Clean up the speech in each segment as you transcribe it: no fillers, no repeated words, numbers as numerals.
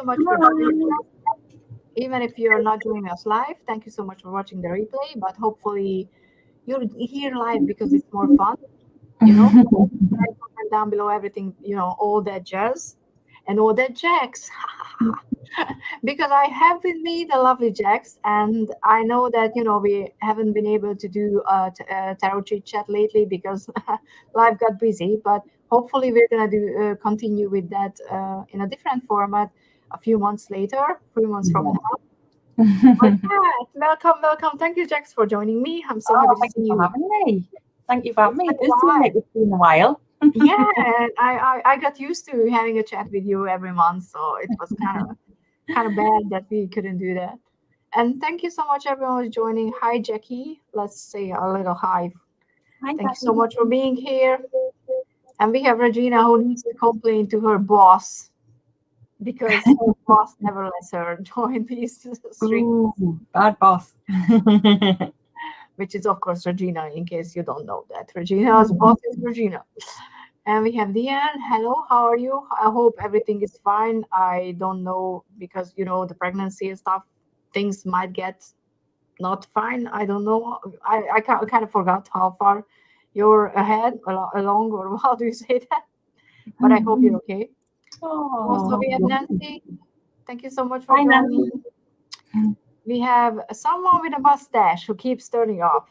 much for joining us. Even if you're not joining us live, thank you so much for watching the replay. But hopefully you're here live because it's more fun. Comment down below everything, all that jazz and all that Jaxs. Because I have with me the lovely Jaxs, and I know that we haven't been able to do tarot chit chat lately because life got busy. But hopefully we're gonna do continue with that in a different format a few months later, 3 months from now. But yeah, welcome. Thank you, Jaxs, for joining me. I'm so happy to see you. Having me. Thank you for having me. It does seem like it's been a while. Yeah, and I got used to having a chat with you every month, so it was kind of bad that we couldn't do that. And thank you so much, everyone, who's joining. Hi, Jackie. Let's say a little hi. Thank you so much for being here. And we have Regina, who needs to complain to her boss because her boss never lets her join these streams. Ooh, bad boss. Which is, of course, Regina, in case you don't know that. Regina's boss is Regina. And we have Deanne. Hello, how are you? I hope everything is fine. I don't know because, the pregnancy and stuff, things might get not fine. I don't know. I kind of forgot how far you're ahead, along, or how do you say that? But I hope you're okay. Also, we have Nancy. Thank you so much for joining. We have someone with a mustache who keeps turning off.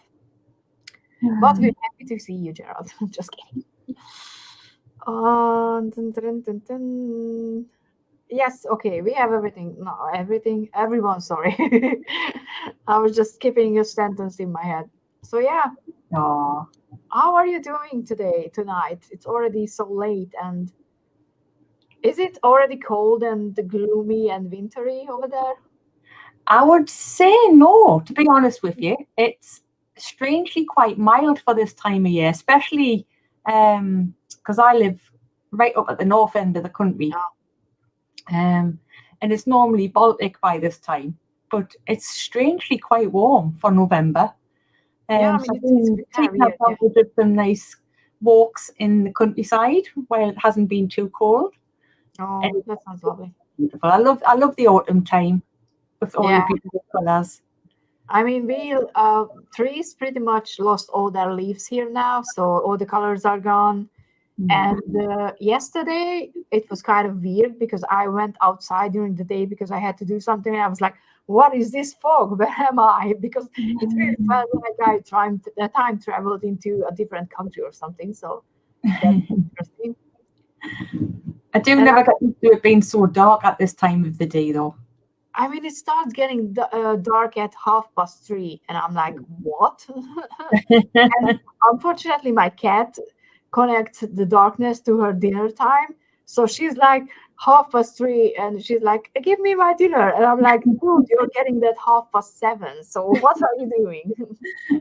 But we're happy to see you, Gerald. Just kidding. Yes, okay, we have everything. No, everyone, sorry. I was just skipping a sentence in my head. So yeah. How are you doing tonight? It's already so late, and is it already cold and gloomy and wintry over there? I would say no, to be honest with you. It's strangely quite mild for this time of year, especially because I live right up at the north end of the country. And it's normally Baltic by this time, but it's strangely quite warm for November. Yeah, so it's taking advantage of some nice walks in the countryside while it hasn't been too cold. Oh, that sounds lovely. Beautiful. I love the autumn time with all the beautiful colours. I mean, trees pretty much lost all their leaves here now, so all the colors are gone. And yesterday it was kind of weird because I went outside during the day because I had to do something. And I was like, what is this fog? Where am I? Because it really felt like I time traveled into a different country or something. So that's interesting. I do never get used to it being so dark at this time of the day, though. I mean, it starts getting dark at 3:30, and I'm like, what? And unfortunately, my cat connects the darkness to her dinner time. So she's like 3:30, and she's like, give me my dinner. And I'm like, dude, you're getting that 7:30. So what are you doing?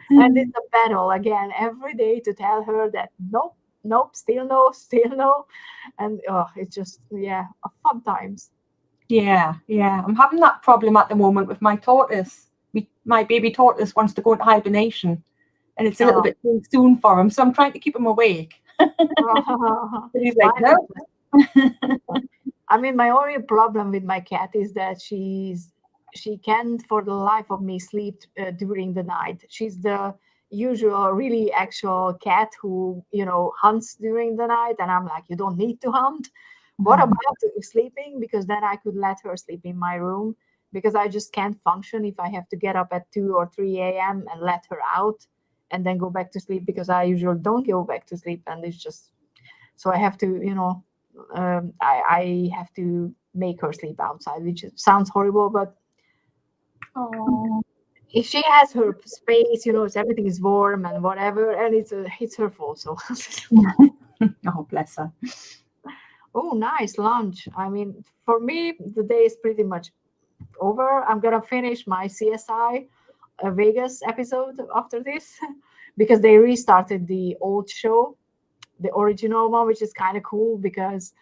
And it's a battle again every day to tell her that nope, still no. And it's just, fun times. Yeah. I'm having that problem at the moment with my tortoise. My baby tortoise wants to go into hibernation, and it's a little bit too soon for him. So I'm trying to keep him awake. But he's like, no. I mean, my only problem with my cat is that she can't, for the life of me, sleep during the night. She's the usual, really actual cat who, hunts during the night, and I'm like, you don't need to hunt. What about sleeping? Because then I could let her sleep in my room, because I just can't function if I have to get up at 2 or 3 a.m. and let her out and then go back to sleep, because I usually don't go back to sleep. And it's just, so I have to, I have to make her sleep outside, which sounds horrible, but if she has her space, everything is warm and whatever, and it's her fault. So, oh, bless her. Oh, nice lunch. I mean, for me, the day is pretty much over. I'm going to finish my CSI Vegas episode after this because they restarted the old show, the original one, which is kind of cool because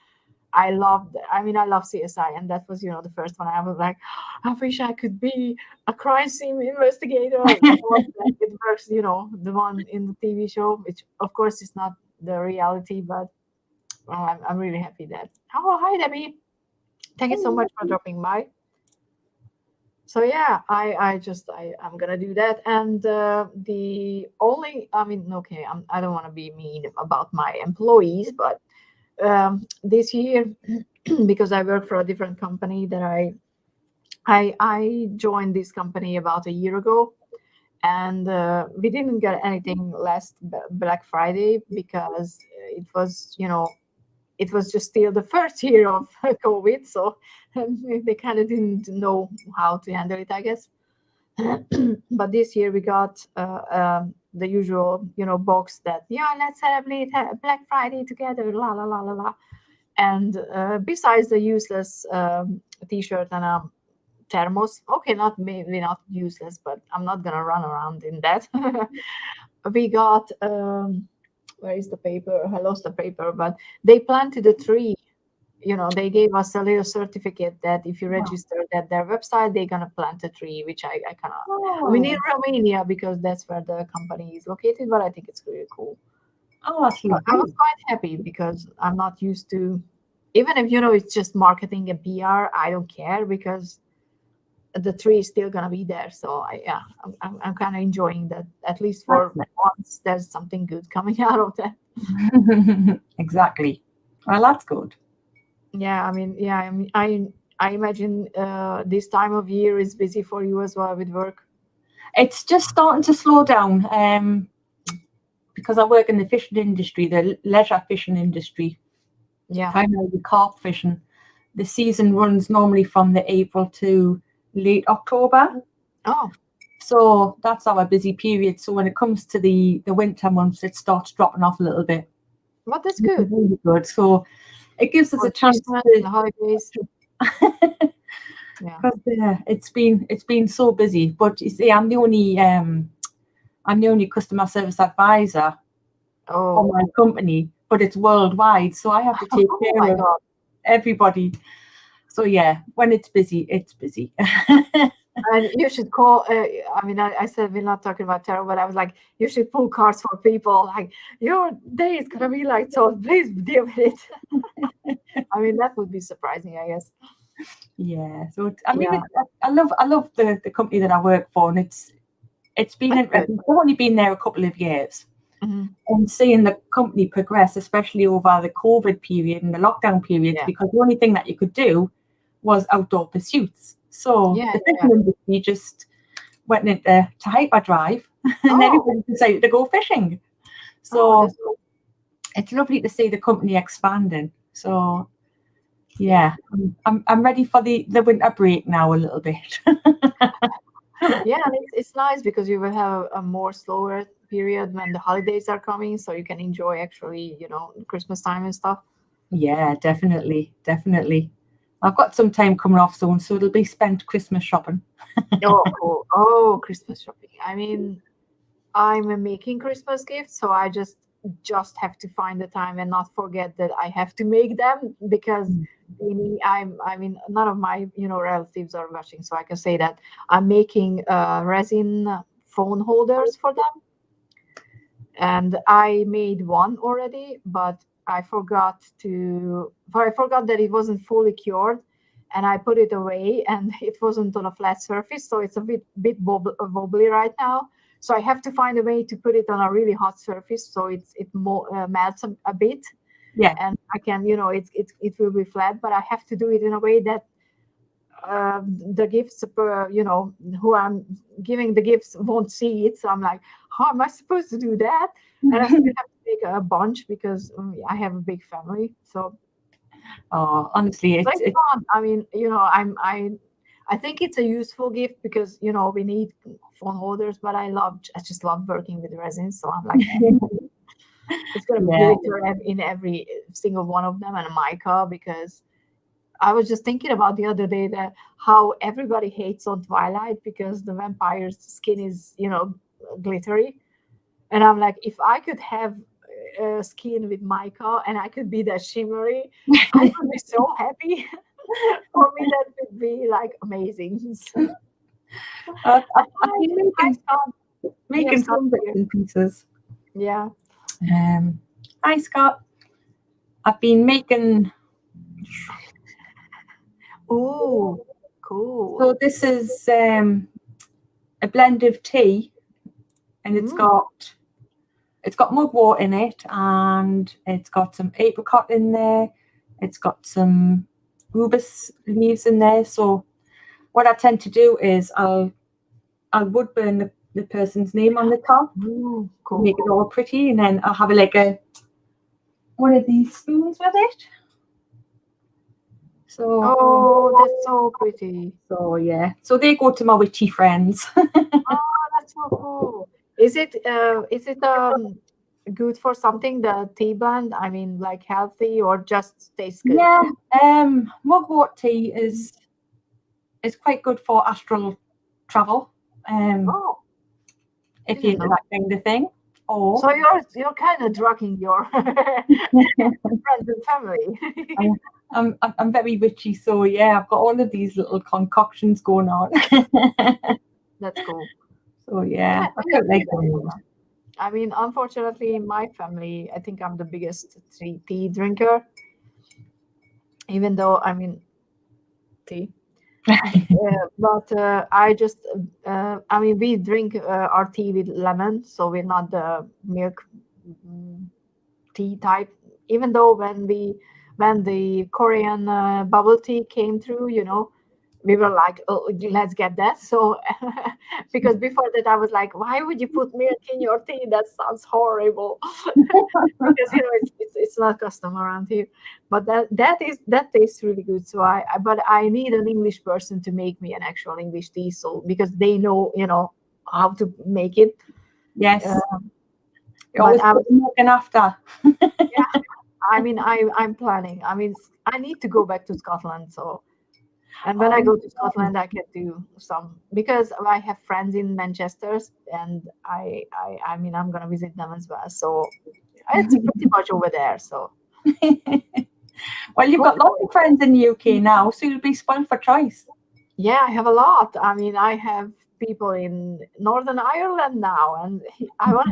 I love CSI, and that was, the first one. I was like, I wish I could be a crime scene investigator. It works, the one in the TV show, which of course is not the reality, but I'm really happy that. Oh, hi, Debbie. Thank you so much for dropping by. So yeah, I'm gonna do that. And the only, I mean, okay, I don't want to be mean about my employees, but this year, because I work for a different company that I joined this company about a year ago, and we didn't get anything last Black Friday because it was, it was just still the first year of COVID, so they kind of didn't know how to handle it, I guess. But this year we got the usual, box that, yeah, let's celebrate Black Friday together, la la la la la. And besides the useless T-shirt and a thermos, okay, not maybe not useless, but I'm not gonna run around in that. We got where is the paper? I lost the paper, but they planted a tree. They gave us a little certificate that if you Wow. register at their website, they're gonna plant a tree, which I kind of. I mean, in Oh, Romania because that's where the company is located, but I think it's really cool. oh, that's I was lovely. quite happy because I'm not used to, even if it's just marketing and PR, I don't care because the tree is still gonna be there. So yeah, I'm kind of enjoying that. At least for That's once, there's something good coming out of that. it. Exactly. Well, that's good. Yeah, I mean, yeah, I imagine this time of year is busy for you as well with work. It's just starting to slow down because I work in the fishing industry, the leisure fishing industry, Yeah. primarily carp fishing. The season runs normally from the April to late October. Oh, So that's our busy period. So when it comes to the winter months, it starts dropping off a little bit, well, that's which is good really good. So it gives us for a chance Christmas to and the holidays. Yeah. because it's been so busy. But you see, I'm the only customer service advisor for Oh, my company, but it's worldwide, so I have to take oh my care of God. everybody. So yeah, when it's busy, it's busy. And you should call. I mean, I said we're not talking about tarot, but I was like, you should pull cards for people. Like, your day is gonna be like so. Please deal with it. I mean, that would be surprising, I guess. Yeah, so I mean, Yeah, I love the company that I work for, and it's been that's good. interesting. I've only been there a couple of years, Hmm. and seeing the company progress, especially over the COVID period and the lockdown periods, Yeah, because the only thing that you could do was outdoor pursuits. So yeah, the yeah, yeah. fishing industry just went into hyperdrive, and Oh, everybody decided to go fishing. oh, So that's good. it's lovely to see the company expanding. So yeah, I'm ready for the winter break now a little bit. Yeah, and it's nice because you will have a more slower period when the holidays are coming, so you can enjoy actually, Christmas time and stuff. Yeah, definitely, definitely. I've got some time coming off soon, so it'll be spent Christmas shopping. Oh, cool. Oh, Christmas shopping. I mean, I'm making Christmas gifts, so I just have to find the time and not forget that I have to make them because I mean none of my relatives are watching, so I can say that I'm making resin phone holders for them, and I made one already, but I forgot that it wasn't fully cured, and I put it away, and it wasn't on a flat surface, so it's a bit wobbly right now. So I have to find a way to put it on a really hot surface so it melts a bit, Yeah. and I can, it will be flat, but I have to do it in a way that the gifts, who I'm giving the gifts won't see it. So I'm like, how am I supposed to do that? And I still have to make a bunch because I have a big family. So, Oh, honestly, so it's it's it. fun. I mean, I think it's a useful gift because we need phone holders, but I just love working with resin. So I'm like, it's gonna be Yeah. glitter in every single one of them and mica because I was just thinking about the other day that how everybody hates on Twilight because the vampire's skin is, glittery. And I'm like, if I could have skin with mica and I could be that shimmery, I would be so happy. For me, that would be like amazing. So, I've hi, been hi, making Scott. We have making Scott some bits here. and pieces. Yeah. Um, Hi Scott. I've been making Oh, cool. So this is a blend of tea, and it's Mm. got mugwort in it, and it's got some apricot in there. It's got some rubus leaves in there. So what I tend to do is I'll wood burn the person's name on the top Ooh, to cool, make it cool. all pretty, and then I'll have a one of these spoons with it. So Oh, that's so pretty. yeah. So they go to my witchy friends. Oh, that's so cool. Is it good for something, the tea blend? I mean, like healthy or just tastes good? Yeah. Mugwort tea is quite good for astral travel. Um, Oh, if you're didn't into know. that kind of thing. Or So you're kind of drugging your friends and family. I'm, I'm very witchy, so yeah, I've got all of these little concoctions going on. That's cool. So Yeah, yeah, I they quite have to like do that. them. I mean, unfortunately, in my family, I think I'm the biggest tea drinker, even though I mean tea. But I mean, we drink our tea with lemon, so we're not the milk mm, tea type. Even though when the Korean bubble tea came through, we were like, oh, let's get that. So because before that, I was like, why would you put milk in your tea? That sounds horrible. Because it's not custom around here, but that tastes really good. So but I need an English person to make me an actual English tea, so because they know how to make it. Yes, uh, you but always I put was them looking after. yeah, I mean I'm planning. I mean I need to go back to Scotland, so and when I Oh, go to Scotland I can do some, because I have friends in Manchester, and I mean I'm gonna visit them as well, so it's pretty much over there. So well, you've got lots hopefully. of friends in the UK now, so you'll be spoiled for choice. Yeah, I have a lot. I mean, I have people in Northern Ireland now, and I want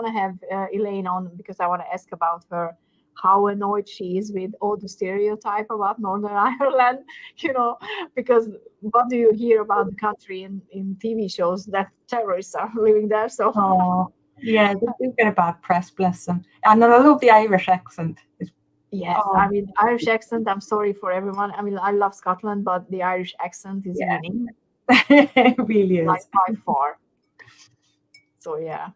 to have Elaine on because I want to ask about her, how annoyed she is with all the stereotype about Northern Ireland. You know, because what do you hear about the country in TV shows that terrorists are living there? So Oh, yeah, they do get a bad press, bless them. And then I love the Irish accent. yes, I Oh, mean Irish accent. I'm sorry for everyone. I mean, I love Scotland, but the Irish accent is yeah, winning it really like is. by far. So yeah.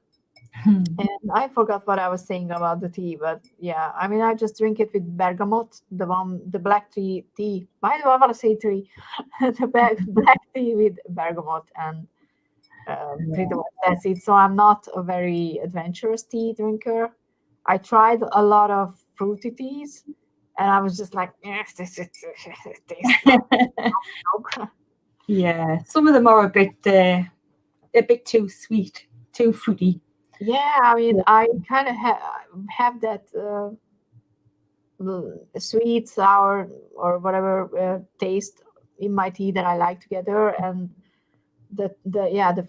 And I forgot what I was saying about the tea, but yeah, I mean, I just drink it with bergamot, the black tea. Why do I want to say tea? The black tea with bergamot and pretty much that's it. So I'm not a very adventurous tea drinker. I tried a lot of fruity teas, and I was just like, it tastes like milk. Yeah, some of them are a bit too sweet, too fruity. Yeah, I mean, I kind of have that. Sweet, sour, or whatever taste in my tea that I like together, and the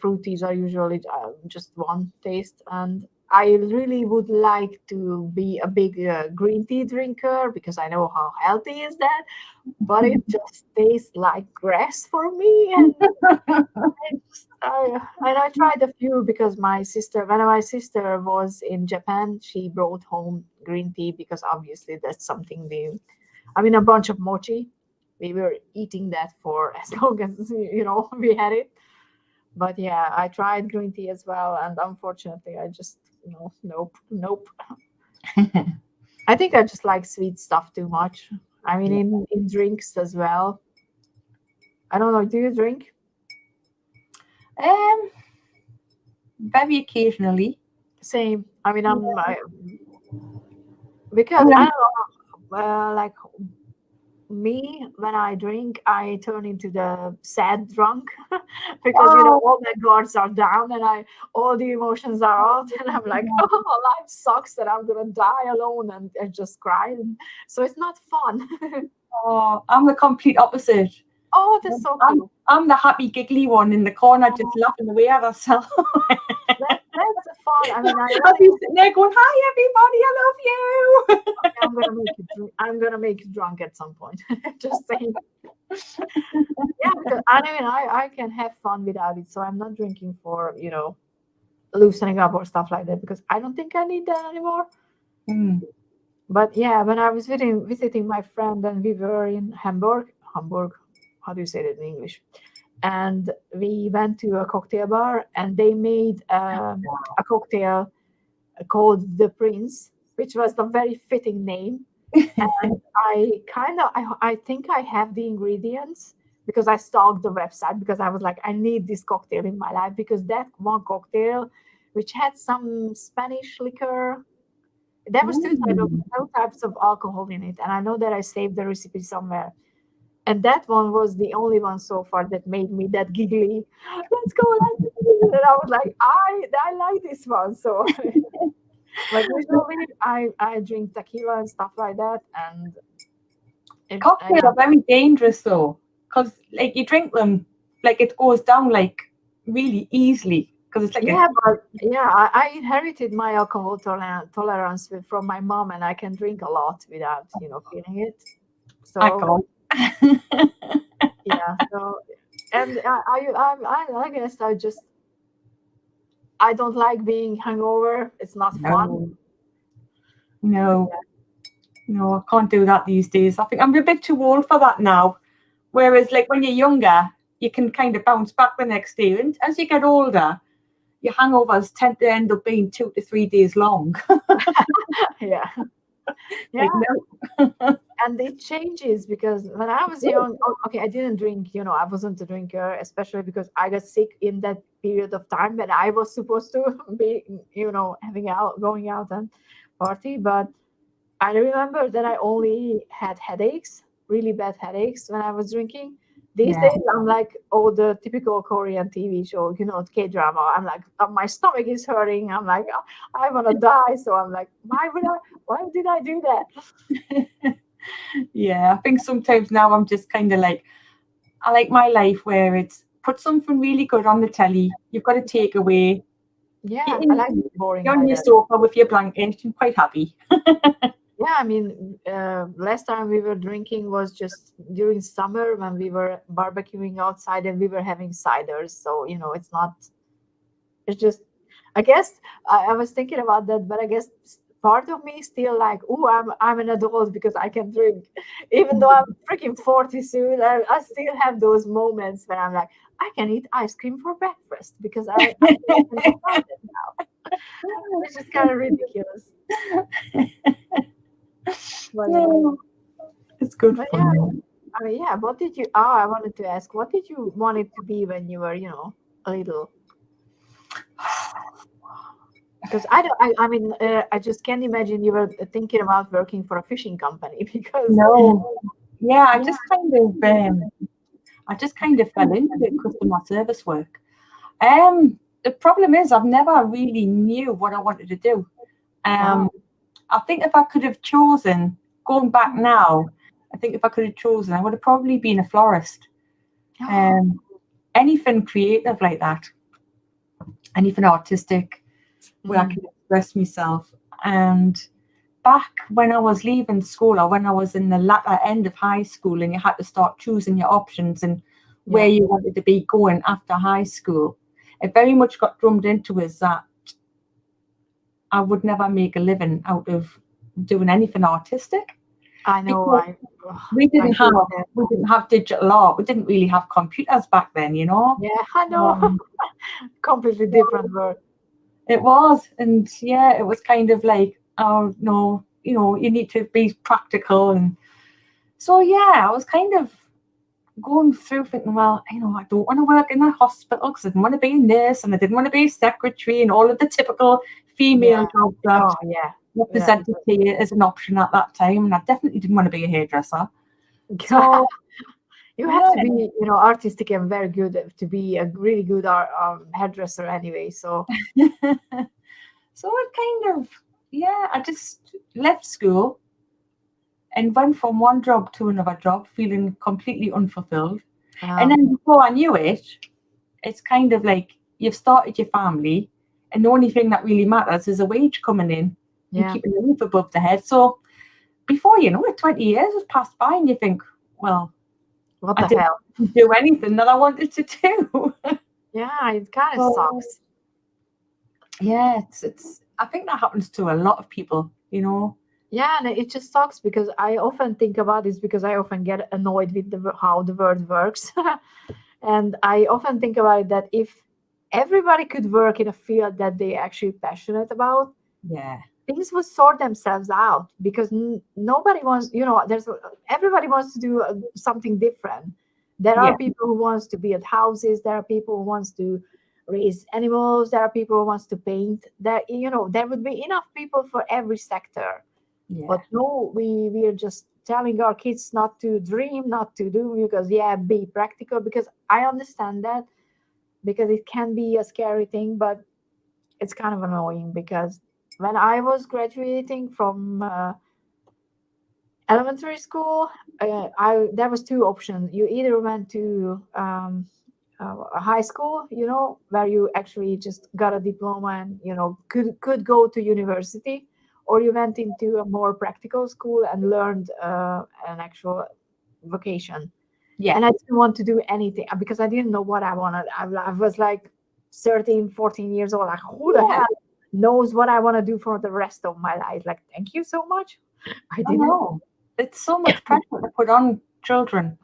fruities are usually just one taste. And I really would like to be a big green tea drinker because I know how healthy is that, but it just tastes like grass for me, and I tried a few because when my sister was in Japan, she brought home green tea because obviously that's something I mean, a bunch of mochi. We were eating that for as long as we had it. But yeah, I tried green tea as well, and unfortunately, I just nope, nope. I think I just like sweet stuff too much. I mean, in drinks as well. I don't know. Do you drink? Um, very occasionally. Same. I mean, I because mean, I don't know. Like me, when I drink, I turn into the sad drunk because oh, all my guards are down and all the emotions are out, and I'm like, oh, life sucks and I'm gonna die alone, and I just cry. And so it's not fun. oh, I'm the complete opposite. Oh, that's so I'm cool. I'm the happy giggly one in the corner, just Oh, laughing away at herself. that's the fun. I mean, I'll be sitting there going, "Hi, everybody, I love you." I'm gonna make you. I'm gonna make you drunk at some point. Just saying. Yeah, because I mean, I can have fun without it, so I'm not drinking for loosening up or stuff like that because I don't think I need that anymore. Mm. But yeah, when I was visiting my friend and we were in Hamburg, how do you say that in English? And we went to a cocktail bar and they made a cocktail called the Prince, which was a very fitting name. And I think I have the ingredients because I stalked the website because I was like, I need this cocktail in my life because that one cocktail, which had some Spanish liquor, there was Ooh. two types of alcohol in it, and I know that I saved the recipe somewhere. And that one was the only one so far that made me that giggly. Let's go, and I was like, I like this one. So, but usually I drink tequila and stuff like that, and Cocktails yeah. are very dangerous though, because like you drink them, like it goes down like really easily because it's like a Yeah, but yeah, I inherited my alcohol tolerance from my mom, and I can drink a lot without, feeling it. So alcohol. yeah, so and I guess I don't like being hungover. It's not fun. No, no, no, I can't do that these days. I think I'm a bit too old for that now. Whereas, like when you're younger, you can kind of bounce back the next day, and as you get older, your hangovers tend to end up being 2 to 3 days long. Yeah, yeah, Like no, and it changes because when I was young, okay, I didn't drink. I wasn't a drinker, especially because I got sick in that period of time when I was supposed to be, having out, going out and party. But I remember that I only had headaches, really bad headaches when I was drinking. These yeah. days, I'm like, oh, the typical Korean TV show, K drama. I'm like, my stomach is hurting. I'm like, "Oh, I want to die." So I'm like, why did I do that? Yeah, I think sometimes now I'm just kind of like, I like my life where it's put something really good on the telly. You've got a takeaway. Yeah, I like You're boring on like your that. sofa with your blanket. I'm quite happy. Yeah, I mean, last time we were drinking was just during summer when we were barbecuing outside and we were having ciders. So, it's not. It's just, I guess I was thinking about that, but I guess part of me is still like, oh, I'm an adult because I can drink, even though I'm freaking 40 soon. I still have those moments when I'm like, I can eat ice cream for breakfast because I can decide it now. Which is kind of ridiculous. But yeah, No, it's good but yeah, fun. I mean, yeah. What did you? Oh, I wanted to ask, what did you want it to be when you were, a little? Because I mean, I just can't imagine you were thinking about working for a fishing company because, No, yeah, yeah, I just kind of fell into it, customer service work. The problem is I've never really knew what I wanted to do. oh, Um, I think if I could have chosen, going back now, I think if I could have chosen, I would have probably been a florist. oh, Um, anything creative like that, anything artistic where I mm, can express myself. And back when I was leaving school or when I was in the latter end of high school and you had to start choosing your options and where yeah, you wanted to be going after high school, it very much got drummed into us that I would never make a living out of doing anything artistic I know. because we I didn't have hate that. we didn't have digital art. We didn't really have computers back then, you know. Yeah, I know. Um, Completely different world. it was, and yeah, it was kind of like, oh no, you need to be practical, and so yeah, I was kind of going through thinking, well, I don't want to work in a hospital because I didn't want to be a nurse and I didn't want to be a secretary and all of the typical Yeah. female jobs that Oh, yeah. were Yeah. presented to you as an option at that time. And I definitely didn't want to be a hairdresser. So You have yeah, to be, artistic and very good to be a really good hairdresser anyway. So, so it kind of, yeah, I just left school and went from one job to another job, feeling completely unfulfilled. And um, then before I knew it, it's kind of like you've started your family, and the only thing that really matters is a wage coming in and yeah. keeping the roof above the head. So before you know it, 20 years has passed by, and you think, well, What I the didn't hell? do anything that I wanted to do. Yeah, it kind of So, sucks. yeah, it's. I think that happens to a lot of people. Yeah, and it just sucks because I often think about this because I often get annoyed with how the world works. And I often think about it that if everybody could work in a field that they actually passionate about, Yeah, things would sort themselves out because nobody wants, everybody wants to do something different. There are yeah, people who wants to build houses, there are people who wants to raise animals, there are people who wants to paint. There would be enough people for every sector. yeah, But no, we are just telling our kids not to dream, not to do, because yeah, be practical, because I understand that, because it can be a scary thing, but it's kind of annoying because when I was graduating from elementary school, I there was two options. You either went to a high school, where you actually just got a diploma and could go to university, or you went into a more practical school and learned an actual vocation. yeah. And I didn't want to do anything because I didn't know what I wanted. I was like 13, 14 years old. Like, who the Yeah, hell knows what I want to do for the rest of my life? Like, thank you so much. I I didn't. know. It's so much pressure to put on children.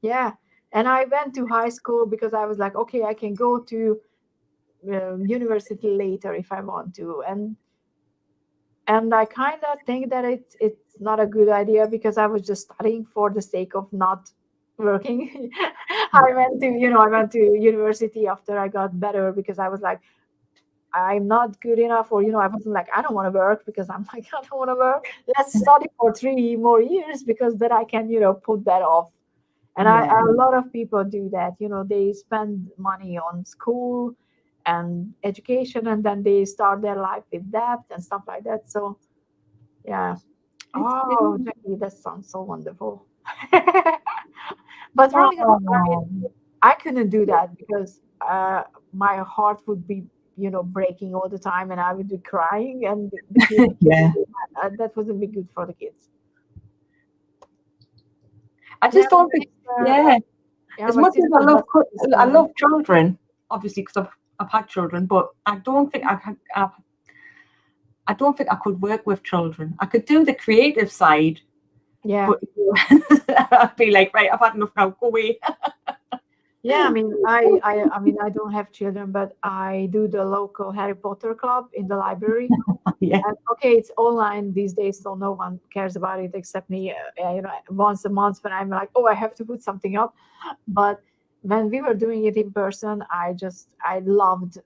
Yeah. And I went to high school because I was like, okay, I can go to university later if I want to. And I kind of think that it's not a good idea because I was just studying for the sake of not working. I went to university after I got better because I was like, I'm not good enough, or I wasn't like, I don't want to work because I'm like, I don't want to work. Let's study for 3 more years because then I can put that off. And Yeah, a lot of people do that. They spend money on school and education, and then they start their life with debt and stuff like that. So yeah. it's Oh, been. Jackie, that sounds so wonderful. But for me, Oh, I couldn't do that because my heart would be, breaking all the time, and I would be crying, and the kids, yeah. that wouldn't be good for the kids. I Yeah, just don't think. Yeah, as my much as sister does this. I love children, obviously because I've had children, but I don't think I don't think I could work with children. I could do the creative side, Yeah. but I'd be like, right, I've had enough now. Go away. Yeah, I mean, I mean, I don't have children, but I do the local Harry Potter club in the library. Yeah, And okay, it's online these days, so no one cares about it except me. Once a month when I'm like, oh, I have to put something up. But when we were doing it in person, I loved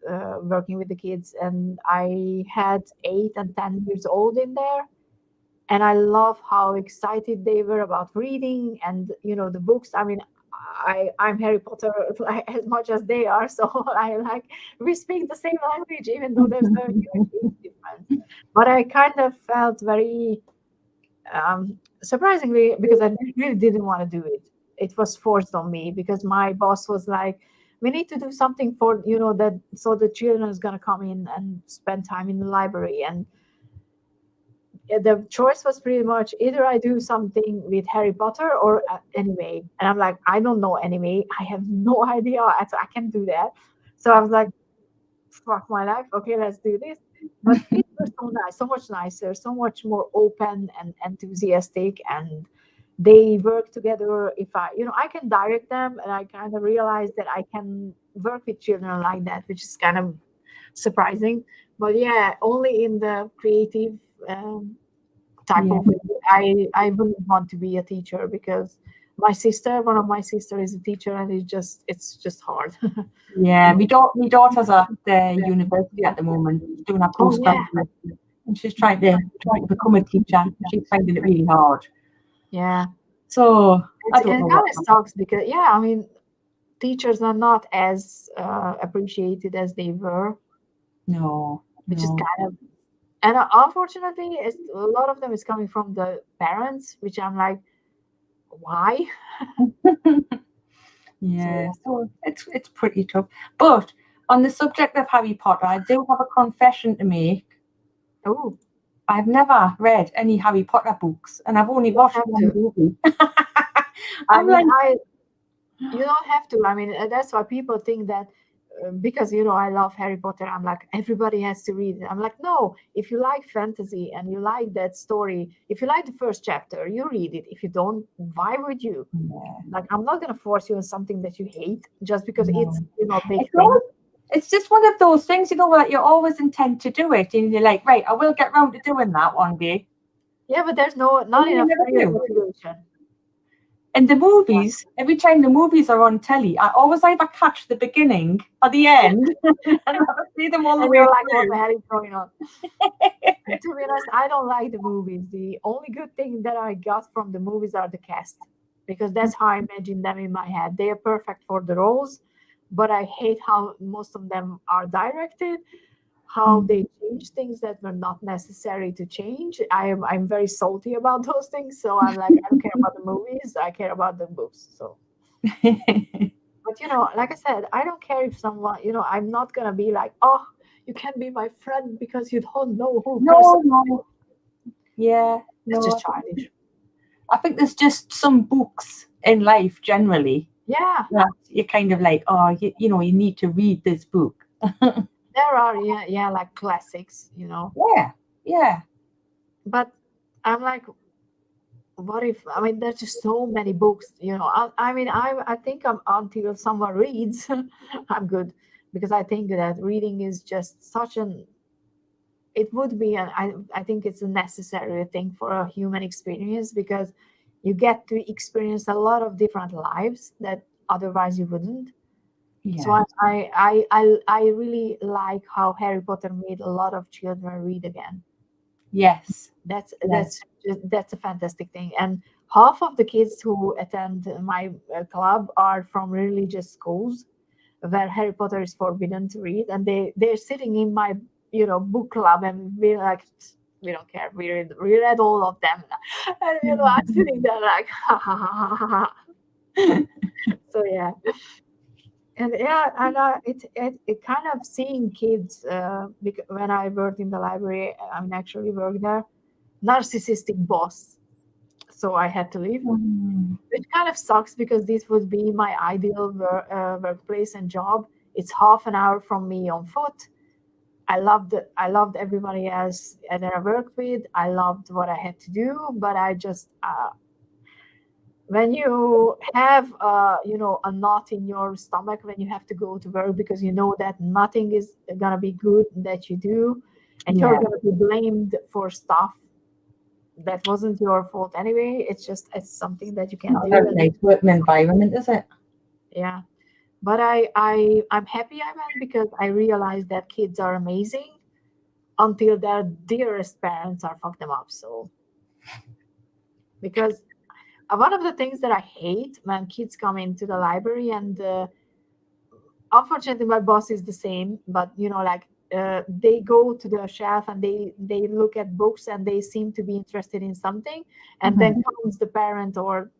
working with the kids, and I had 8 and 10 years old in there, and I love how excited they were about reading and the books. I mean, I'm Harry Potter like, as much as they are, so I like we speak the same language even though there's a huge age difference. But I kind of felt very surprisingly, because I really didn't want to do it. It was forced on me because my boss was like, "We need to do something for that, so the children is gonna come in and spend time in the library." And the choice was pretty much either I do something with Harry Potter or anime. And I'm like, I don't know anime. I have no idea. I can do that. So I was like, fuck my life. Okay, let's do this. But kids were so nice, so much nicer, so much more open and enthusiastic. And they work together. If I can direct them, and I kind of realized that I can work with children like that, which is kind of surprising. But yeah, only in the creative type yeah, of way. I wouldn't want to be a teacher because one of my sister is a teacher, and it's just hard. yeah. My daughter's at the university at the moment, doing a Oh yeah, postgraduate, and she's trying to become a teacher. She's finding it really hard. yeah. So I don't And know it kind what. of sucks because yeah, I mean, teachers are not as appreciated as they were, No, which is no. kind of, and unfortunately, a lot of them is coming from the parents, which I'm like, why? Yeah, So so it's pretty tough. But on the subject of Harry Potter, I do have a confession to make. oh, I've never read any Harry Potter books, and I've only you watched have one to. movie. I I'm mean, like, You don't have to. I mean, that's why people think that because I love Harry Potter. I'm like everybody has to read it. I'm like, no. If you like fantasy and you like that story, if you like the first chapter, you read it. If you don't, why would you? Yeah, Like, I'm not gonna force you on something that you hate just because it's no. a big It's thing. all, it's just one of those things, that you always intend to do it, and you're like, right, I will get round to doing that one day, Yeah, but there's and not then you enough never do. motivation. And the movies, every time the movies are on telly, I always either catch the beginning or the end, and I never see them all the And way you're like, what the through. hell is going on? And to be honest, I don't like the movies. The only good thing that I got from the movies are the cast, because that's how I imagine them in my head. They are perfect for the roles, but I hate how most of them are directed, how Mm. they change things that were not necessary to change. I'm very salty about those things. So I'm like, I don't care about the movies, I care about the books. So but like I said, I don't care if someone, I'm not gonna be like, oh, you can't be my friend because you don't know who person. No, no, yeah, It's no. just childish. I think there's just some books in life generally Yeah, that you're kind of like, oh, you need to read this book. there are, yeah, like classics. Yeah, yeah, But I'm like, what if? I mean, there's just so many books. I mean, I think until someone reads, I'm good, because I think that reading is just such an it would be an I think it's a necessary thing for a human experience, because you get to experience a lot of different lives that otherwise you wouldn't. So yeah, I really like how Harry Potter made a lot of children read again. yes, That's yes. that's that's a fantastic thing. And half of the kids who attend my club are from religious schools where Harry Potter is forbidden to read, and they're sitting in my book club, and we're like, we don't care. We read all of them, and I'm sitting there like, ha ha ha ha ha. Ha. So yeah, and yeah, and it kind of seeing kids because when I worked in the library, I mean actually worked there, narcissistic boss. So I had to leave, Mm, which kind of sucks because this would be my ideal workplace and job. It's half an hour from me on foot. I loved everybody else that I worked with. I loved what I had to do, but I just when you have a knot in your stomach when you have to go to work because you know that nothing is gonna be good that you do, and you're yeah, gonna be blamed for stuff that wasn't your fault anyway. It's something that you can not a do, very and nice working environment, is it? yeah. But I'm happy I went because I realized that kids are amazing until their dearest parents are fucked them up. So because one of the things that I hate when kids come into the library, and unfortunately my boss is the same, but like they go to the shelf and they look at books and they seem to be interested in something, and then Mhm. comes the parent or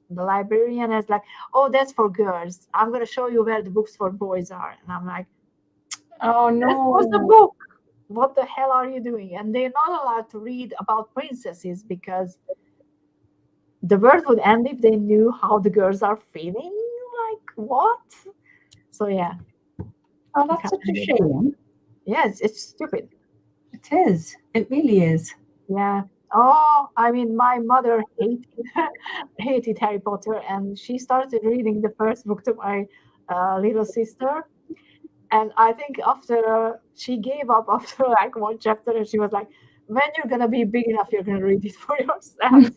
the librarian is like, oh, that's for girls, I'm going to show you where the books for boys are. And I'm like, Oh that's for the no. book. What the hell are you doing? And they're not allowed to read about princesses because the world would end if they knew how the girls are feeling. Like what? So yeah, Oh, it that's kind such of a made that. shame. Yeah, it's stupid. It is. It really is. Yeah. Oh, I mean, my mother hated hated Harry Potter, and she started reading the first book to my little sister. And I think after she gave up after like one chapter, and she was like, "When you're gonna be big enough, you're gonna read it for yourself."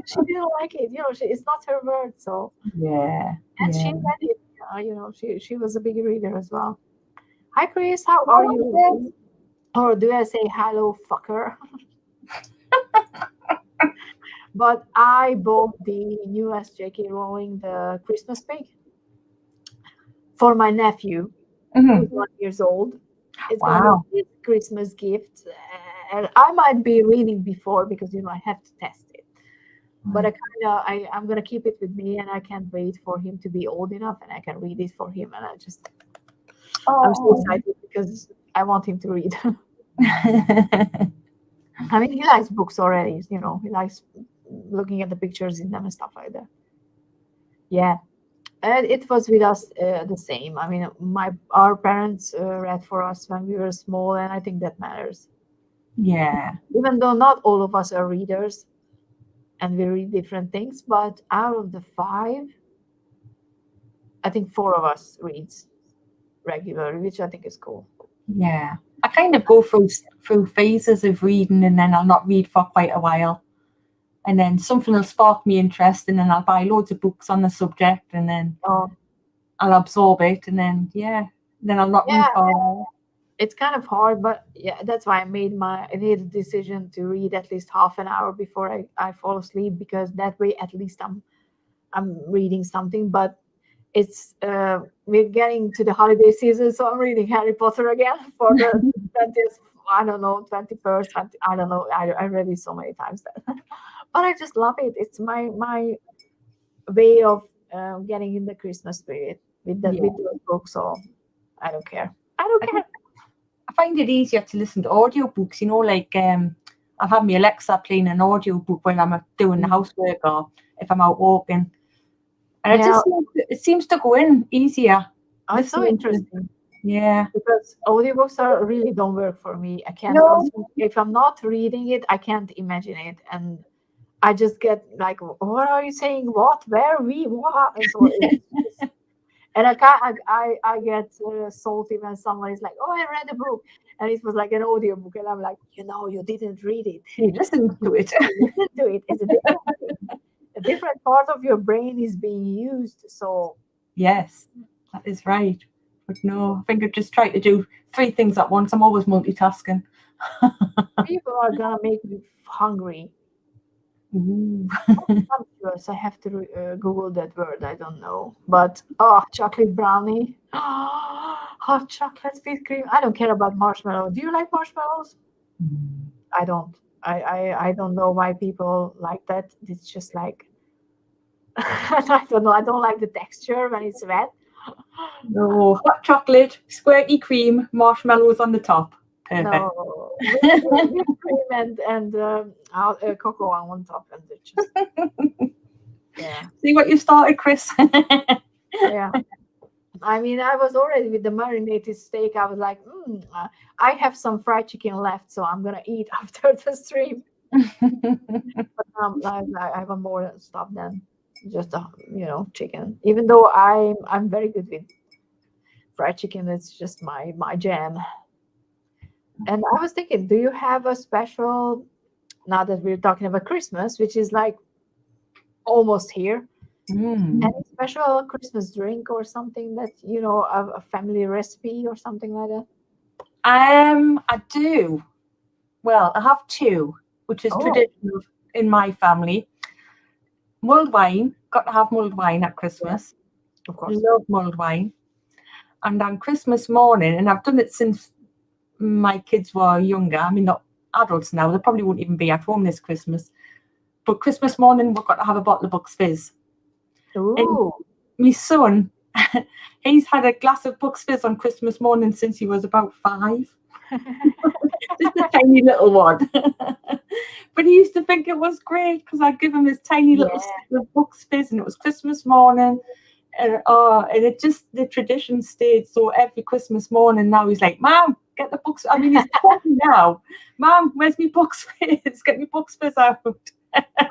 She didn't like it. It's not her word. So, Yeah, and she yeah. read it. She was a big reader as well. Hi, Chris. How are Oh, you? yes. Or do I say hello, fucker? But I bought the newest J.K. Rowling, the Christmas Pig, for my nephew, who's Mhm. 1 years old. It's gonna be Wow. his Christmas gift, and I might be reading before because I have to test it. But I'm gonna keep it with me, and I can't wait for him to be old enough, and I can read it for him. And I'm so Oh. excited because I want him to read. I mean, he likes books already. He likes looking at the pictures in them and stuff like that. Yeah. And it was with us the same. I mean, our parents read for us when we were small, and I think that matters. Yeah. Even though not all of us are readers, and we read different things, but out of the five, I think four of us reads regularly, which I think is cool. Yeah. I kind of go through phases of reading, and then I'll not read for quite a while. And then something will spark me interest, and then I'll buy loads of books on the subject, and then Oh, I'll absorb it, and then then I'll not read yeah, for a while. it's kind of hard, but yeah, that's why I made a decision to read at least half an hour before I fall asleep, because that way at least I'm reading something. But it's we're getting to the holiday season, so I'm reading Harry Potter again for the 20th, I don't know, 21st, 20, I don't know. I read it so many times that, but I just love it. It's my way of getting in the Christmas spirit Yeah. with those books. So I don't care. I don't I care. think I find it easier to listen to audiobooks, like I'll have my Alexa playing an audiobook when I'm doing the housework or if I'm out walking. And Yeah, it seems to go in easier. oh, it's so Listening to, interesting yeah. because audiobooks are really don't work for me. I can't No. concentrate if I'm not reading it. I can't imagine it, and I just get like, what are you saying? What? Where? We? What? And so and I can't. I get salty when someone is like, "Oh, I read a book," and it was like an audio book, and I'm like, you didn't read it. You listen to it. Listen to it. It's a different thing. A different part of your brain is being used. So Yes, that is right. But no, I think I just try to do three things at once. I'm always multitasking. people are gonna make me hungry. Ooh. Sumptuous. I have to Google that word. I don't know. But oh, chocolate brownie. Hot chocolate with cream. I don't care about marshmallow. Do you like marshmallows? I don't. I don't know why people like that. It's just like I don't know. I don't like the texture when it's wet. No, hot chocolate, squirty cream, marshmallows on the top. Perfect. No, whipped cream and cocoa on top, and it just yeah, See what you started, Chris? yeah. I mean, I was already with the marinated steak. I was like, I have some fried chicken left, so I'm gonna eat after the stream. But I have more stuff than just chicken. Even though I'm very good with fried chicken, it's just my jam. And I was thinking, do you have a special? Now that we're talking about Christmas, which is like almost here, any special Christmas drink or something that a family recipe or something like that? I do. Well, I have two, which is Oh, traditional in my family. Mulled wine, got to have mulled wine at yeah, Christmas. of course. Love mulled wine. And on Christmas morning, and I've done it since my kids were younger. I mean, not adults now. They probably won't even be at home this Christmas. But Christmas morning, we've got to have a bottle of Bucks Fizz. And Ooh. my son, he's had a glass of Bucks Fizz on Christmas morning since he was about 5. Just a tiny little one. But he used to think it was great because I'd give him his tiny little Yeah. sip of Bucks Fizz, and it was Christmas morning. And it just, the tradition stayed. So every Christmas morning now he's like, Mom, get the Bucks. I mean, he's 20 now. Mom, where's my Bucks Fizz? Get me Bucks Fizz out.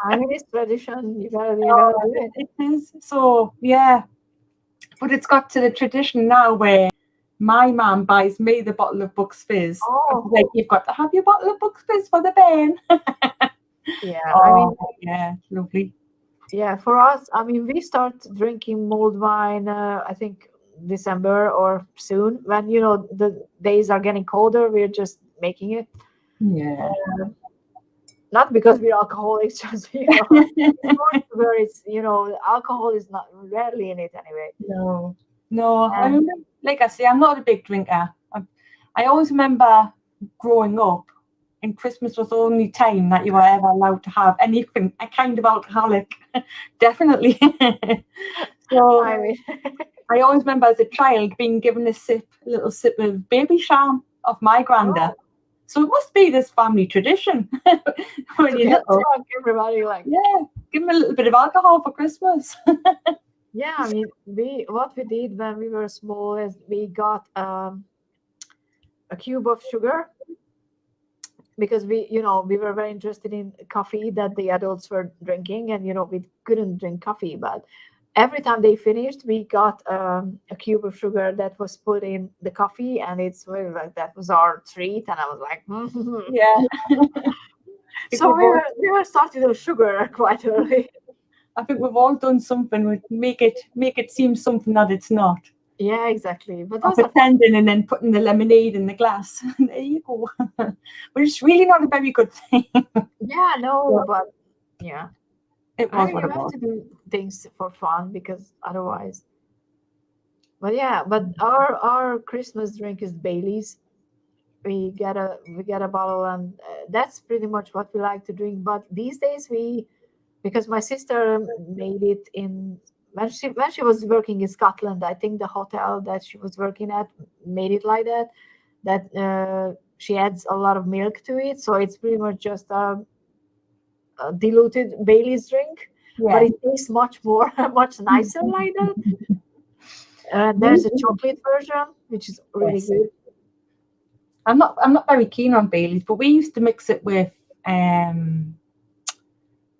I mean, it's tradition. You gotta Oh, do it. it is. So, yeah. But it's got to the tradition now where my mum buys me the bottle of Bucks Fizz. Oh, Like, you've got to have your bottle of Bucks Fizz for the Ben. yeah. I mean, Oh, yeah, lovely. yeah. For us, I mean, we start drinking mulled wine. I think December or soon, when the days are getting colder. We're just making it. Yeah. Not because we're alcoholics, just it's more sugar. It's alcohol is not rarely in it anyway. No, no. I And mean, like I say, I'm not a big drinker. I always remember growing up, and Christmas was the only time that you were ever allowed to have anything, a kind of alcoholic. Definitely. So I mean, I always remember as a child being given a little sip of baby sham off my granda. oh, So it must be this family tradition when to you're get little. drunk, everybody like. Yeah, give them a little bit of alcohol for Christmas. Yeah, I mean, what we did when we were small is we got a cube of sugar because we were very interested in coffee that the adults were drinking, and we couldn't drink coffee, but every time they finished, we got a cube of sugar that was put in the coffee, and it's really like that was our treat, and I was like, Yeah. so we were starting with sugar quite early. I think we've all done something with make it seem something that it's not. Yeah, exactly, but Or those are pretending and then putting the lemonade in the glass. There you go. But it's really not a very good thing. yeah, no, But but yeah, it I was mean, what you it have was. to do things for fun because otherwise. But yeah, but our Christmas drink is Bailey's. We get a bottle, and that's pretty much what we like to drink. But these days, because my sister made it in when she was working in Scotland. I think the hotel that she was working at made it like that. She adds a lot of milk to it, so it's pretty much just a diluted Bailey's drink, but Yeah. it tastes much more, much nicer like that. There's a Me- chocolate version, which is really Yes. good. I'm not very keen on Bailey's, but we used to mix it with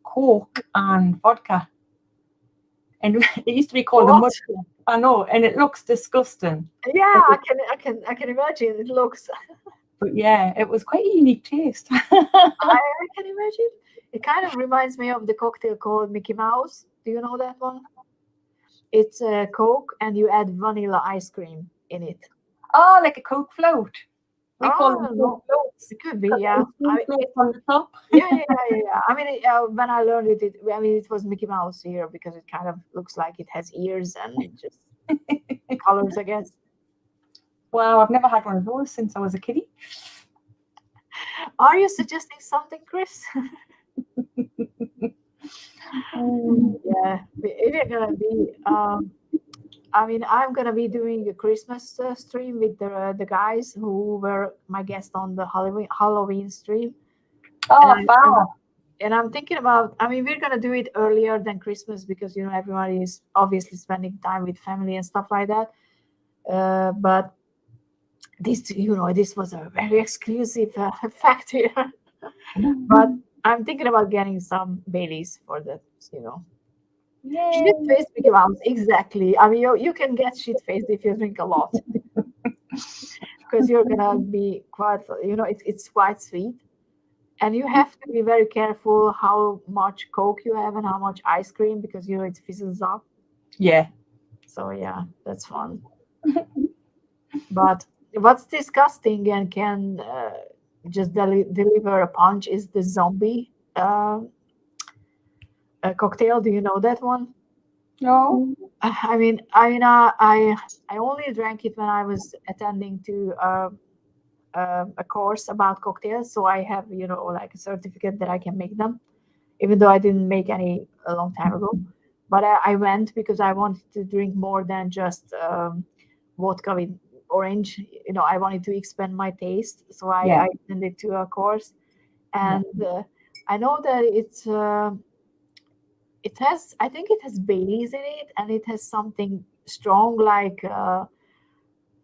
Coke and vodka. And it used to be called a What? mud. I know, and it looks disgusting. Yeah, But, I can imagine. It looks. but yeah, it was quite a unique taste. I can imagine. It kind of reminds me of the cocktail called Mickey Mouse. Do you know that one? It's a Coke, and you add vanilla ice cream in it. Oh, like a Coke float. We call them Oh Coke no, floats. it could be. Got the Yeah, ice cream floats on the top. yeah, yeah, yeah, yeah, yeah. I mean, when I learned it was Mickey Mouse here because it kind of looks like it has ears and just colors, I guess. Wow, I've never had one of those since I was a kiddie. Are you suggesting something, Chris? Mm. Yeah, if you're gonna be, I mean, I'm gonna be doing a Christmas stream with the guys who were my guests on the Halloween stream, and Oh, I, I'm wow. and I'm thinking about. I mean, we're gonna do it earlier than Christmas because everybody is obviously spending time with family and stuff like that. But this was a very exclusive fact here. But I'm thinking about getting some Baileys for that. You know, shit Yay. faced Mickey Mouse, exactly. I mean, you can get shit faced if you drink a lot because you're gonna be quite. It's quite sweet, and you have to be very careful how much Coke you have and how much ice cream because it fizzles up. Yeah. So yeah, that's fun. But what's disgusting and can just deliver a punch is the zombie cocktail. Do you know that one? No. I only drank it when I was attending to a course about cocktails, so I have like a certificate that I can make them, even though I didn't make any a long time ago. But I went because I wanted to drink more than just vodka with orange. I wanted to expand my taste, so Yeah. I attended to a course, Yeah. and I know that I think it has Baileys in it, and it has something strong like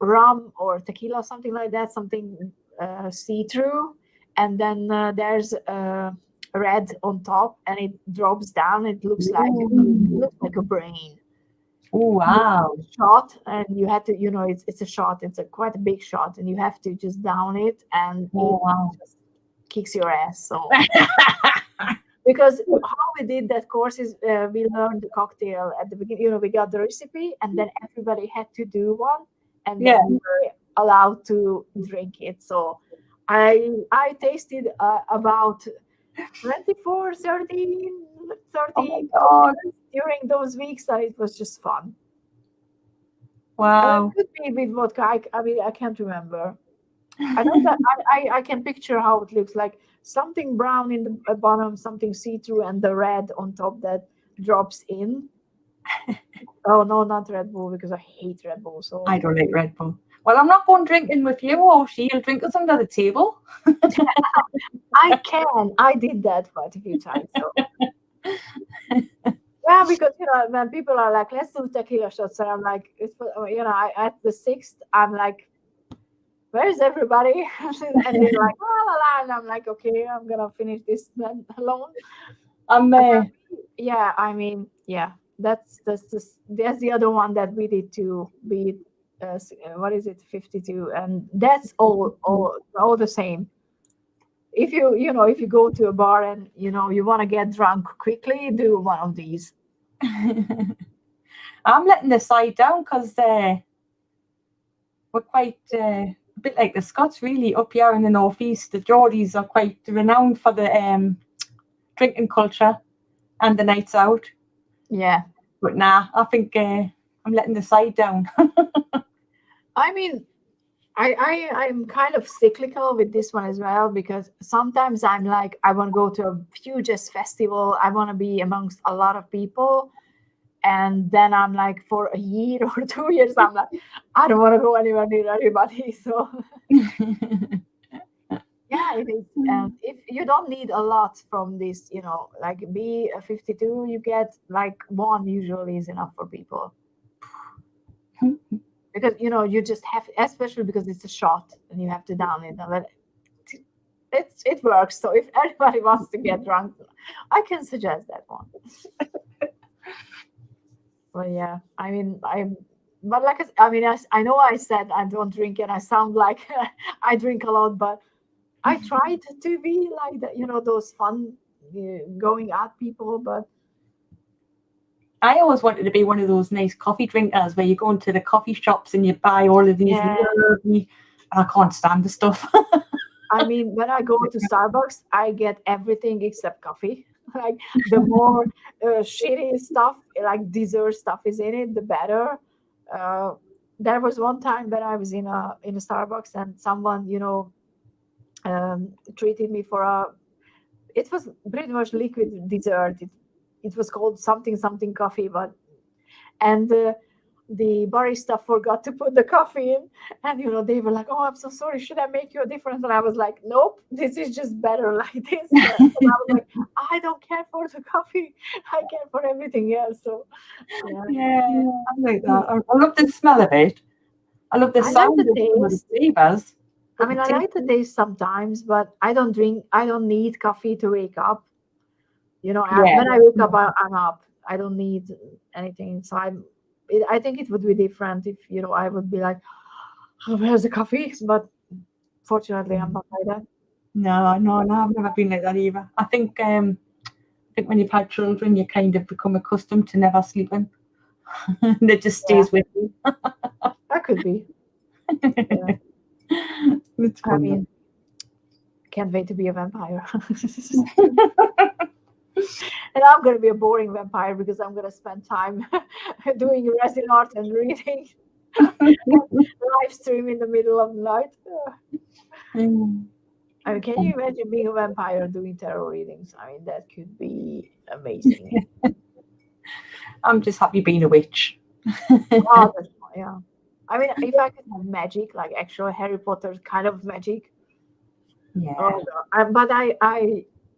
rum or tequila, something like that, something see-through, and then there's red on top, and it drops down. It looks like a brain. Oh, And you wow. take a shot, and you have to, it's a shot. It's a quite a big shot, and you have to just down it, and it Oh, wow. just kicks your ass. So because how we did that course is we learned the cocktail at the beginning. We got the recipe, and then everybody had to do one, and Yeah. then we were allowed to drink it. So I tasted about 24, 13, Oh my 30 God. cocktails during those weeks, and it was just fun. And it Wow. could be with vodka. I mean, I can't remember. I know that I can picture how it looks like something brown in the bottom, something see-through, and the red on top that drops in. Oh no, not Red Bull because I hate Red Bull. So I don't like Red Bull. Well, I'm not going drinking with you, or she'll drink us under the table. I did that quite a few times. So Yeah, because when people are like, let's do tequila shots, and I'm like, at the sixth, I'm like, where's everybody? And they're like, la la la, and I'm like, okay, I'm gonna finish this then alone. I'm And yeah, I mean, yeah, that's the other one that we did to be, what is it, 52, and that's all the same. If you go to a bar and you want to get drunk quickly, do one of these. I'm letting the side down because we're quite a bit like the Scots, really, up here in the northeast. The Geordies are quite renowned for the drinking culture and the nights out. Yeah. But nah, I think I'm letting the side down. I mean, I'm kind of cyclical with this one as well, because sometimes I'm like, I want to go to a hugest festival. I want to be amongst a lot of people. And then I'm like, for a year or 2 years, I'm like, I don't want to go anywhere near everybody. So yeah, it is. And if you don't need a lot from this, like be a 52, you get like one usually is enough for people. Because you just have, especially because it's a shot and you have to down it. And it works. So if anybody wants to get drunk, I can suggest that one. Well, yeah, I mean, but like I mean, I know I said I don't drink, and I sound like I drink a lot, but I tried to be like that, those fun going out people, but I always wanted to be one of those nice coffee drinkers where you go into the coffee shops and you buy all of these yeah. lovely. I can't stand the stuff. I mean, when I go to Starbucks, I get everything except coffee. Like the more shitty stuff, like dessert stuff is in it, the better. Uh, there was one time that I was in a Starbucks, and someone, treated me for a. It was pretty much liquid dessert. It was called something something coffee, but and the barista forgot to put the coffee in, and they were like, oh, I'm so sorry, should I make you a difference? And I was like, nope, this is just better like this. And I was like, I don't care for the coffee, I care for everything else. So yeah, Yeah, I like that. I love the smell of it. I love the I like sound the of some of the taste. flavors. I But the mean, I taste, like the taste sometimes, but I don't need coffee to wake up. yeah. When I wake up, I'm up. I don't need anything. So I think it would be different if I would be like, oh, where's the coffee? But fortunately, I'm not like that. No, no, no, I've never been like that either. I think when you've had children, you kind of become accustomed to never sleeping. And it just Yeah, stays with you. that could be. Yeah. It's I fun though. mean, can't wait to be a vampire. And I'm going to be a boring vampire because I'm going to spend time doing resin art and reading live stream in the middle of the night. Mm. I mean, can you imagine being a vampire doing tarot readings? I mean, that could be amazing. I'm just happy being a witch. Oh, yeah. I mean, if I could have magic, like actual Harry Potter kind of magic, Yeah. oh God. But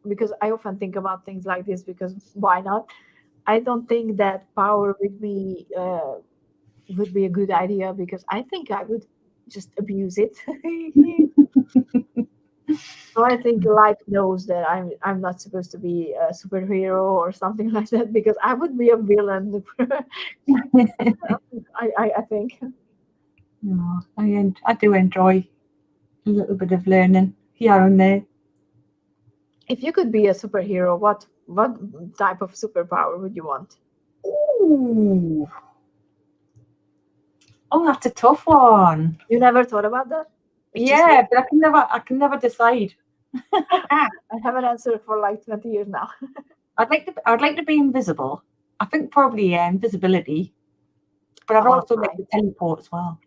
because I often think about things like this, because why not? I don't think that power would be a good idea, because I think I would just abuse it. So I think life knows that I'm not supposed to be a superhero or something like that, because I would be a villain. I think. No, I do enjoy a little bit of learning here and there. If you could be a superhero, what type of superpower would you want? Ooh. Oh, that's a tough one. You never thought about that? It's just me. Yeah, but I can never decide. I have an answer for like 20 years now. I'd like to be invisible. I think probably invisibility, but I I'd want to also like fly. to teleport as well.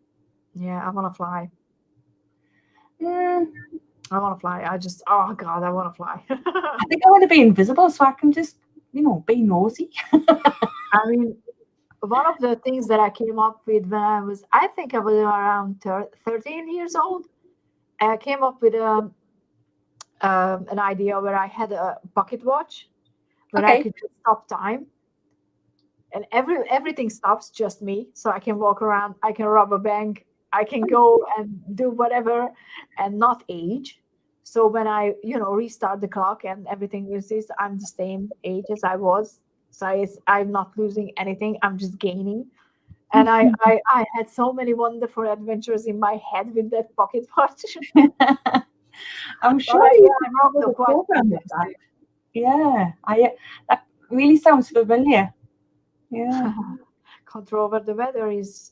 Yeah, I want to fly. Mm, I want to fly. Oh God, I want to fly. I think I want to be invisible so I can just, be nosy. I mean, one of the things that I came up with when I think I was around 13 years old. I came up with an idea where I had a pocket watch where I Okay. could stop time. and everything stops, just me. So I can walk around, I can rob a bank, I can go and do whatever and not age. So when I, restart the clock and everything is this, I'm the same age as I was. So I'm not losing anything, I'm just gaining. And I had so many wonderful adventures in my head with that pocket watch. I'm But sure you I could robbed have them a quite a program few with that. times. Yeah, that really sounds familiar. Yeah. Control over the weather is.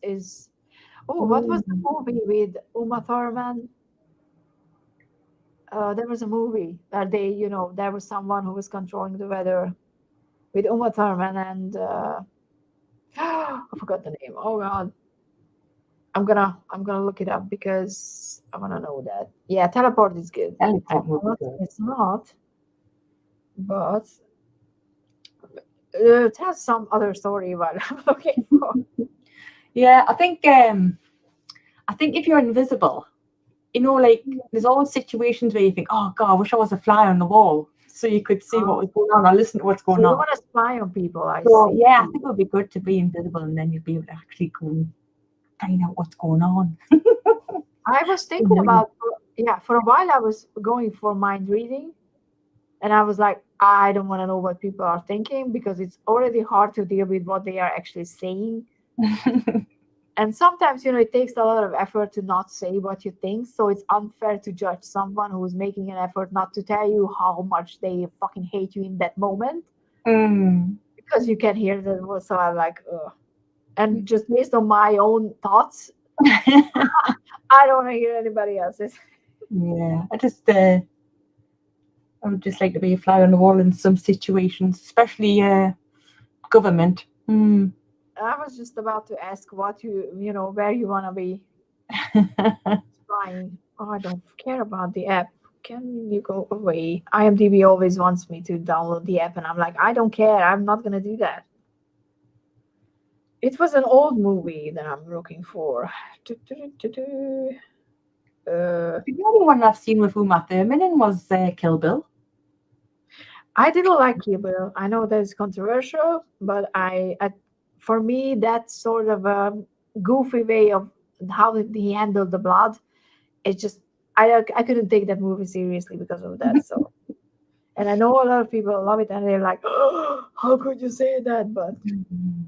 Oh, what Oh, was the movie with Uma Thurman? There was a movie where there was someone who was controlling the weather with Uma Thurman and I forgot the name. Oh God, I'm gonna look it up because I wanna know that. Yeah, teleport is good. teleport would be good. It's not, but tell some other story while I'm looking for. Yeah, I think if you're invisible, like there's always situations where you think, oh God, I wish I was a fly on the wall so you could see what Oh, was going on or listen to what's so going you on. want to spy on people? I So see. yeah, I think it would be good to be invisible and then you'd be able to actually go and find out what's going on. I was thinking Mhm. about, yeah, for a while I was going for mind reading, and I was like, I don't want to know what people are thinking because it's already hard to deal with what they are actually saying. And sometimes, it takes a lot of effort to not say what you think. So it's unfair to judge someone who's making an effort not to tell you how much they fucking hate you in that moment Mm. because you can hear them. So I'm like, ugh. And just based on my own thoughts, I don't want to hear anybody else's. Yeah, I would just like to be a fly on the wall in some situations, especially government. Mm. I was just about to ask where you want to be spying. Oh, I don't care about the app. Can you go away? IMDb always wants me to download the app, and I'm like, I don't care. I'm not gonna do that. It was an old movie that I'm looking for. The only one I've seen with Uma Thurman in was Kill Bill. I didn't like Kill Bill. I know that it's controversial, but for me, that's sort of a goofy way of how he handled the blood. It's just I couldn't take that movie seriously because of that. So, and I know a lot of people love it, and they're like, oh, "How could you say that?" But Mhm.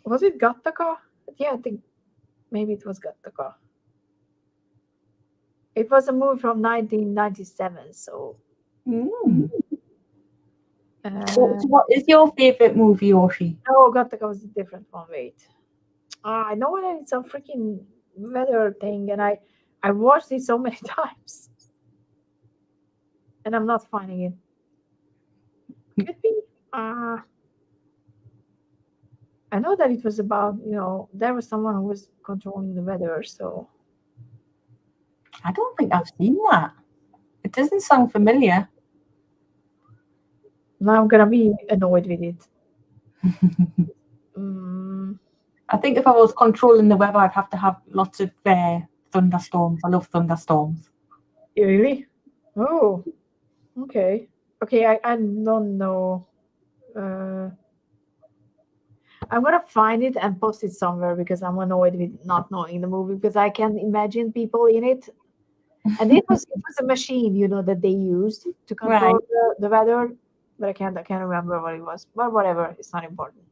was it Gattaca? Yeah, I think maybe it was Gattaca. It was a movie from 1997. So, Mm. So, uh, so what is your favorite movie, Yoshi? no, Gattaca was a different one. Wait, I know that it's a freaking weather thing, and I watched it so many times, and I'm not finding it. Could be. I know that it was about, there was someone who was controlling the weather. So I don't think I've seen that. It doesn't sound familiar. now I'm gonna be annoyed with it. Mm, I think if I was controlling the weather, I'd have to have lots of thunderstorms. I love thunderstorms. really? Oh, okay. Okay, I don't know. Uh, I'm gonna find it and post it somewhere because I'm annoyed with not knowing the movie because I can imagine people in it. And it was a machine, that they used to Right. control the weather, but I can't remember what it was. But whatever, it's not important.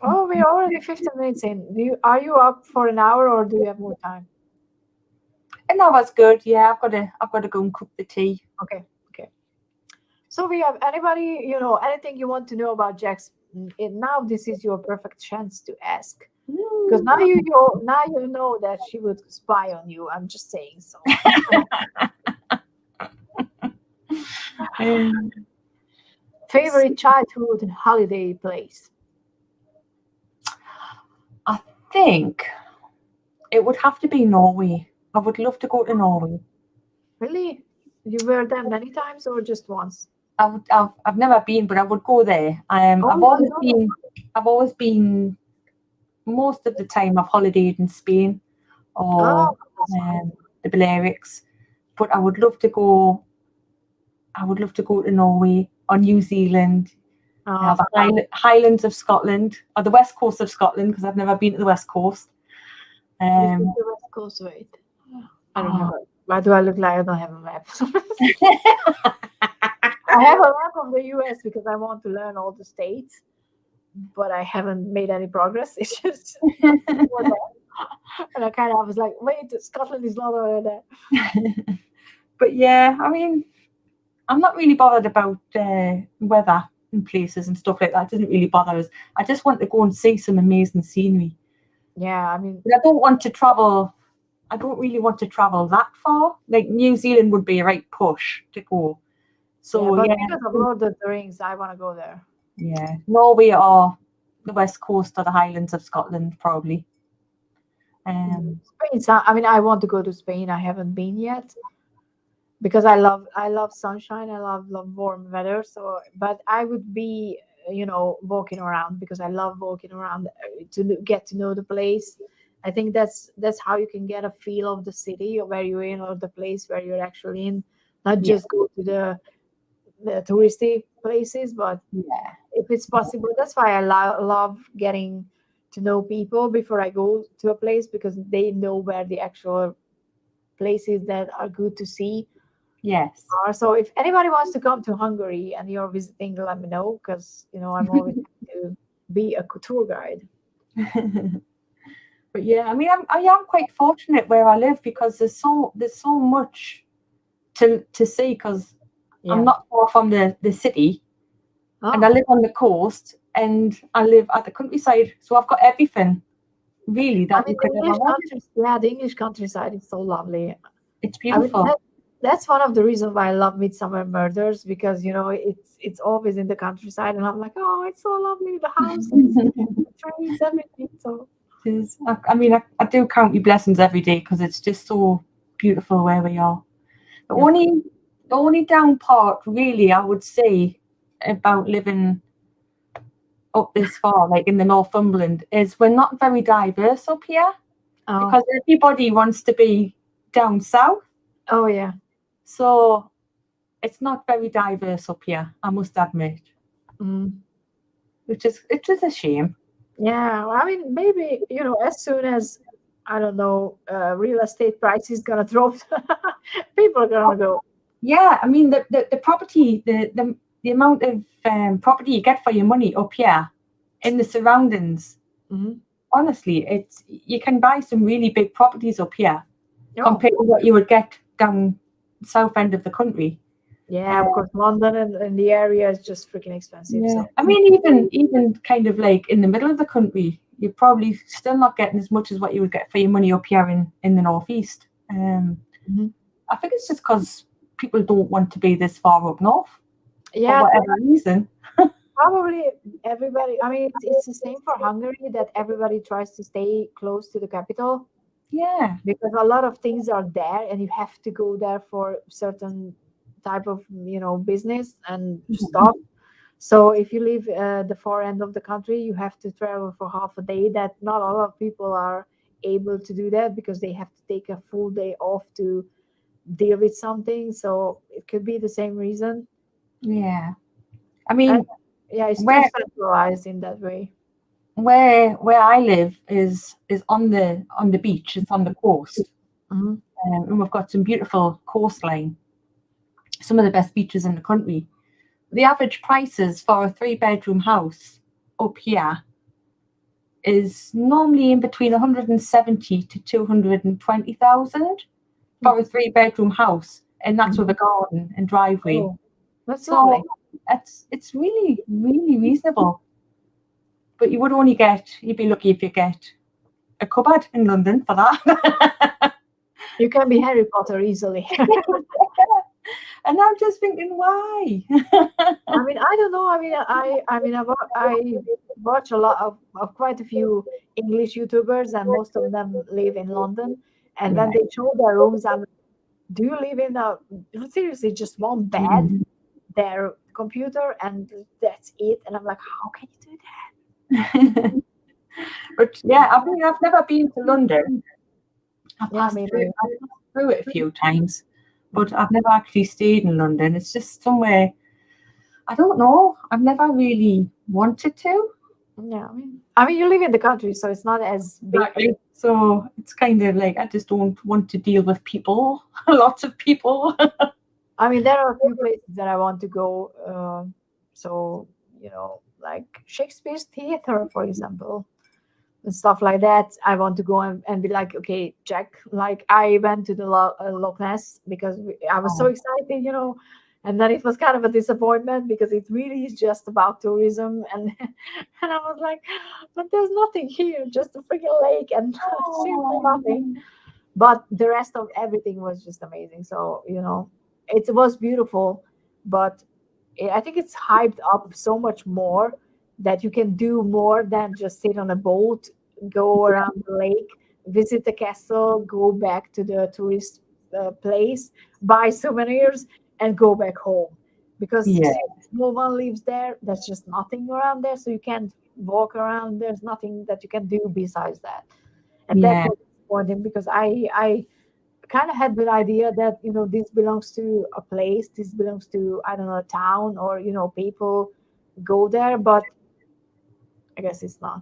Oh, we're already 15 minutes in. Are you up for an hour or do you have more time? And that was good. Yeah, I've got to go and cook the tea. Okay, okay. So we have anybody, anything you want to know about Jax? Now this is your perfect chance to ask. Because now you know that she would spy on you. I'm just saying so. Um, Favorite childhood holiday place? I think it would have to be Norway. I would love to go to Norway. Really? You were there many times or just once? I've never been, but I would go there. Oh, you know. I've always been most of the time I've holidayed in Spain Oh, or that's nice. the Balearics, but I would love to go. I would love to go to Norway or New Zealand. Uh, The Highlands of Scotland, or the West Coast of Scotland, because I've never been to the West Coast. which is Um, the West Coast? Wait, I don't have oh. a. Why do I look like I don't have a map? I have a map of the US because I want to learn all the states, but I haven't made any progress. It's just for that. And I kind of was like, wait, Scotland is not over there. But yeah, I mean, I'm not really bothered about weather and places and stuff like that. It doesn't really bother us. I just want to go and see some amazing scenery. Yeah, I mean, But I don't want to travel. I don't really want to travel that far. Like New Zealand would be a right push to go. yeah, So but yeah, because of Lord of the Rings, I want to go there. yeah, Norway or the West Coast or the Highlands of Scotland probably. Spain, I mean, I want to go to Spain. I haven't been yet because I love sunshine. I love warm weather. So, but I would be, walking around because I love walking around to get to know the place. I think that's how you can get a feel of the city or where you're in or the place where you're actually in. Not Yeah, just go to the touristy places, but yeah, if it's possible, that's why I love getting to know people before I go to a place because they know where the actual places that are good to see yes. are. So if anybody wants to come to Hungary and you're visiting, let me know because I'm always happy to be a tour guide. But yeah, I mean, I am quite fortunate where I live because there's so much to see because I'm Yeah. not far from the city and I Oh, live on the coast and I live at the countryside, so I've got everything really I that mean you the could ever English want. country, yeah, the English countryside is so lovely. It's I mean, beautiful. that's one of the reasons why I love Midsummer Murders because it's always in the countryside, and I'm like, oh, it's so lovely, the houses, the trees, everything. So It is. I mean, I do count your blessings every day because it's just so beautiful where we are. The yeah. only the only down part, really, I would say about living up this far, like in the Northumberland, is we're not very diverse up here Oh, because everybody wants to be down south. oh yeah. So it's not very diverse up here, I must admit, Mm. which is a shame. Yeah, well, I mean, maybe as soon as I don't know, real estate prices gonna drop, people are gonna go. Yeah, I mean the property, the amount of property you get for your money up here in the surroundings. Mhm. Honestly, it's you can buy some really big properties up here Oh, compared to what you would get down south end of the country. yeah, Uh, of course, London and the area is just freaking expensive. yeah, So I mean even kind of like in the middle of the country, you're probably still not getting as much as what you would get for your money up here in the northeast. Mhm. I think it's just because people don't want to be this far up north for Yeah, whatever reason. probably everybody. I mean, it's the same for Hungary that everybody tries to stay close to the capital Yeah. because a lot of things are there, and you have to go there for certain type of business and stuff. So if you live the far end of the country, you have to travel for half a day. That not a lot of people are able to do that because they have to take a full day off to deal with something. So it could be the same reason. Yeah. I And mean, yeah, it's too where centralized in that way. where I live is on the beach. It's on the coast, Mhm. and we've got some beautiful coastline. Some of the best beaches in the country. The average prices for a three-bedroom house up here is normally in between 170 to 220,000 for a three-bedroom house, and that's with a Mhm. garden and driveway. Oh, that's So lovely. it's really really reasonable. But you'd be lucky if you get a cupboard in London for that. You can be Harry Potter easily. And I'm just thinking, why? I mean, I don't know. I watch a lot of quite a few English YouTubers, and most of them live in London. And Yeah. when they show their rooms, do you live in a seriously just one bed, their computer, and that's it? And I'm like, how can you do But yeah, I've never been to London. that? Yeah, I mean, I've passed through it a few times, but I've never actually stayed in London. It's just somewhere. I don't know. I've never really wanted to. Yeah, I mean, you live in the country, so it's not as big. Exactly. So it's kind of like I just don't want to deal with people, lots of people. I mean, there are a few places that I want to go. So, like Shakespeare's theater, for example, and stuff like that. I want to go and be like, okay, check. Like, I went to the Loch Ness because I was so Oh, excited, and then it was kind of a disappointment because it really is just about tourism. And and I was like, but there's nothing here, just a freaking lake and seriously nothing. oh, But the rest of everything was just amazing. So it was beautiful, but I think it's hyped up so much more that you can do more than just sit on a boat, go around the lake, visit the castle, go back to the tourist place, buy souvenirs, and go back home. Because yeah, seriously, no one lives there. There's just nothing around there, so you can't walk around. There's nothing that you can do besides that, and that yeah, was disappointing because I kind of had the idea that this belongs to a place, this belongs to, I don't know, a town, or people go there, but I guess it's not,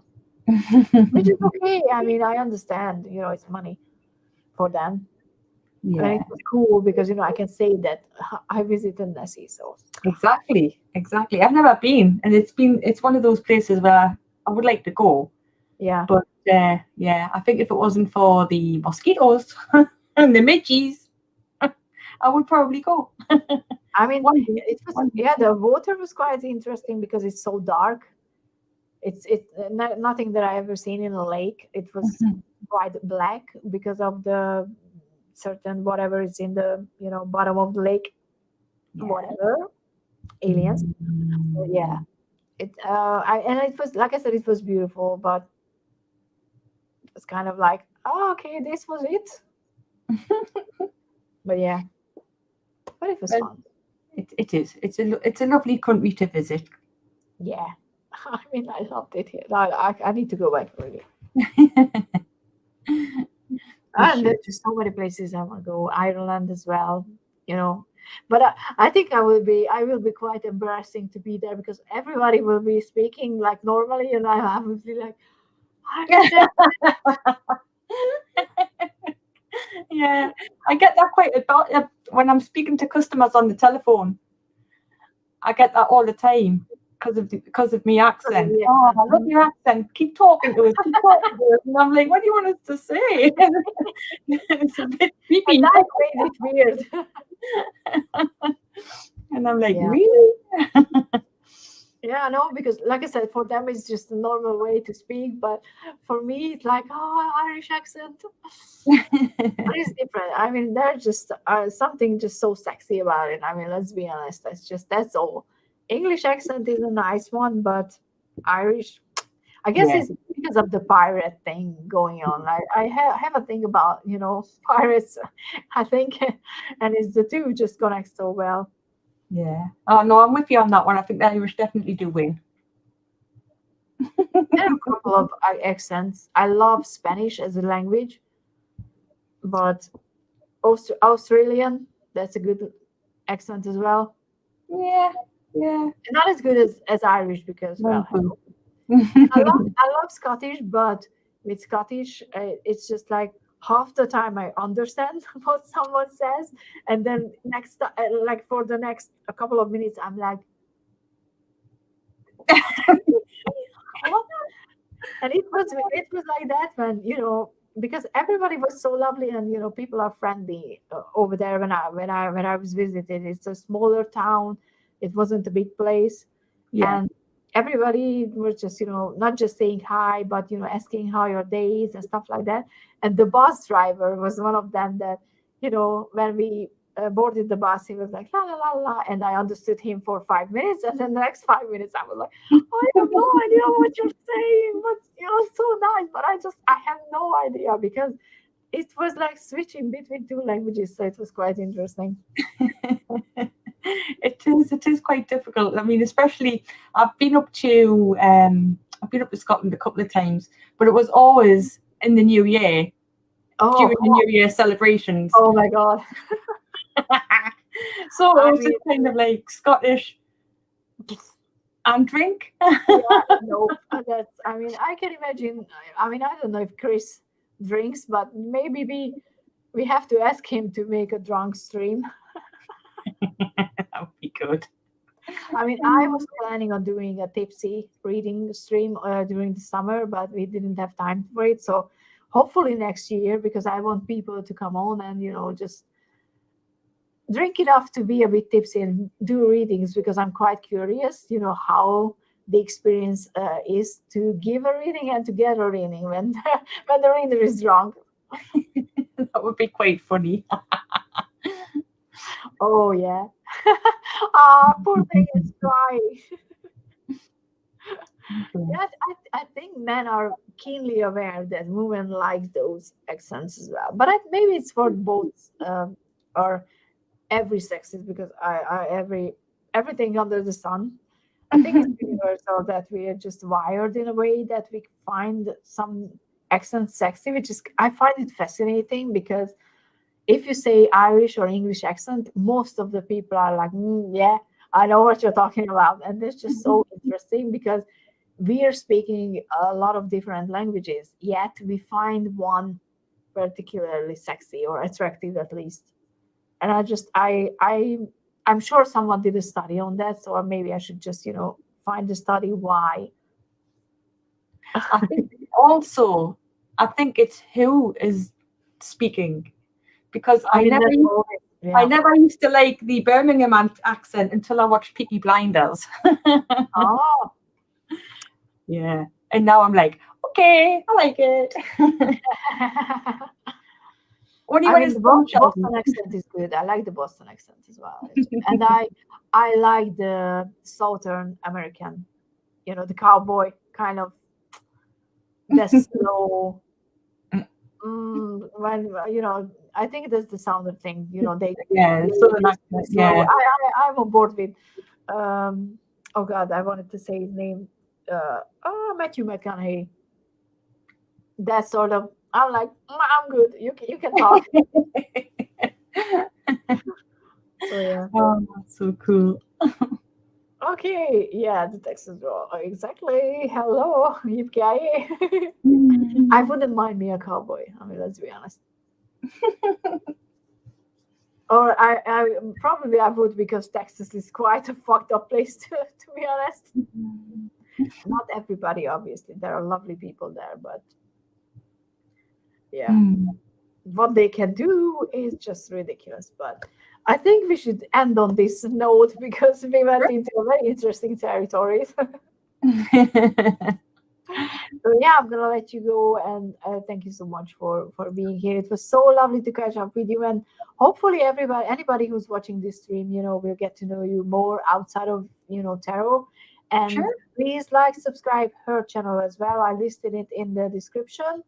which is okay. I mean, I understand, it's money for them, and yeah. it was cool because I can say that I visited Nessie. So Exactly, exactly. I've never been, and it's one of those places where I would like to go, yeah, but yeah, I think if it wasn't for the mosquitoes and the midges, I would probably go. I mean, One day, it was, one day. yeah, the water was quite interesting because it's so dark. It's nothing that I ever seen in a lake. It was Mhm. quite black because of the certain whatever is in the bottom of the lake, Yeah. whatever aliens. So, yeah, Mm. and it was, like I said, it was beautiful, but it was kind of like, oh, okay, this was it. But yeah, but it was Well, fun. it is. It's a lovely country to visit. Yeah, I mean, I loved it here. I need to go back really. You And should. there's just so many places I want to go. Ireland as well, you know. But I think I will be quite embarrassing to be there because everybody will be speaking like normally, and I will be like, Irish Yeah, I get that quite a lot when I'm speaking to customers on the telephone. I get that all the time because of my accent. Oh, accent. I love your accent. Keep talking to us. Keep talking to us. And I'm like, what do you want us to say? It's a bit And creepy. that made it weird. And I'm like, Yeah. really? Yeah, no, because like I said, for them it's just a normal way to speak, but for me it's like, oh, Irish accent. But it's different. I mean, there's just something just so sexy about it. I mean, let's be honest. That's all. English accent is a nice one, but Irish, I guess Yeah, it's because of the pirate thing going on. I have a thing about pirates. I think, and it's the two just connect so well. yeah. Oh no, I'm with you on that one. I think the Irish definitely do win. There are a couple of accents. I love Spanish as a language, but Australian, that's a good accent as well. Yeah, yeah. Not as good as Irish because, No well, clue. hello. And I love Scottish, but with Scottish, it's just like half the time I understand what someone says, and then like for the next a couple of minutes, I'm like, what? And it was like that when because everybody was so lovely, and people are friendly over there when I was visited. It's a smaller town. It wasn't a big place, Yeah. and everybody was just not just saying hi, but asking how your day is and stuff like that. And the bus driver was one of them that when we boarded the bus, he was like la la la la, and I understood him for 5 minutes, and then the next 5 minutes I was like, I have no idea what you're saying, but you're so nice. But I have no idea because it was like switching between two languages, so it was quite interesting. It is quite difficult. I mean, especially I've been up to Scotland a couple of times, but it was always in the new year Oh, during the New Year celebrations. oh my God. So it I was mean, just kind of like Scottish. and drink. Yeah, no, that's. I mean, I can imagine. I mean, I don't know if Chris drinks, but maybe we have to ask him to make a drunk stream. That would be good. I mean, I was planning on doing a tipsy reading stream during the summer, but we didn't have time for it. So hopefully next year, because I want people to come on and just drink enough to be a bit tipsy and do readings, because I'm quite curious, how the experience is to give a reading and to get a reading when when the reader is drunk. That would be quite funny. Oh yeah. Ah, poor thing is crying. Yeah, I think men are keenly aware that women like those accents as well. But maybe it's for both or every sexes, because everything under the sun. I think it's universal that we are just wired in a way that we find some accents sexy, which is I find it fascinating, because if you say Irish or English accent, most of the people are like, yeah, I know what you're talking about. And it's just so interesting, because we are speaking a lot of different languages, yet we find one particularly sexy or attractive at least. And I'm sure someone did a study on that, so maybe I should just find the study why. I think also, I think it's who is speaking because I mean, that's always, I yeah. never used to like the Birmingham accent until I watched Peaky Blinders. Oh. Yeah, and now I'm like, okay, I like it. Only I when mean, it's the sunshine. Boston accent is good. I like the Boston accent as well, and I like the Southern American, the cowboy kind of, the slow. When I think that's the southern thing. Yeah, They southern just accent. slow. Yeah. I'm on board with. Oh God, I wanted to say his name. Matthew McConaughey. That sort of. I'm like, I'm good. You can talk. So yeah. Oh, that's so cool. Okay, yeah, the Texas roll. Exactly. Hello, yippee. I Mm. wouldn't mind me a cowboy. I mean, let's be honest. Or I probably I would, because Texas is quite a fucked up place to be honest. Not everybody, obviously. There are lovely people there, but yeah, Mm. what they can do is just ridiculous. But I think we should end on this note, because we went into a very interesting territory. So yeah, I'm gonna let you go, and thank you so much for being here. It was so lovely to catch up with you, and hopefully anybody who's watching this stream, will get to know you more outside of tarot. And Sure. please like, subscribe her channel as well. I listed it in the description.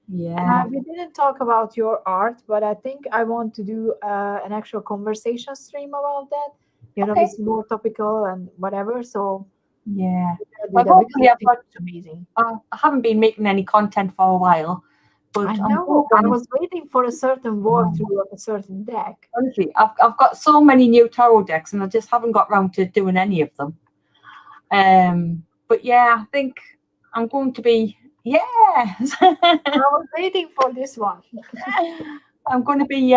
Yeah. We didn't talk about your art, but I think I want to do an actual conversation stream about that. Okay. It's more topical and whatever. So Yeah. we'll do Well, that, because hopefully I I've think got. it's amazing. I haven't been making any content for a while, I but I'm know. I hoping. was waiting for a certain walkthrough of a certain deck. Honestly, I've got so many new tarot decks, and I just haven't got round to doing any of them. But yeah, I think I'm going to be. Yeah. I was waiting for this one. I'm going to be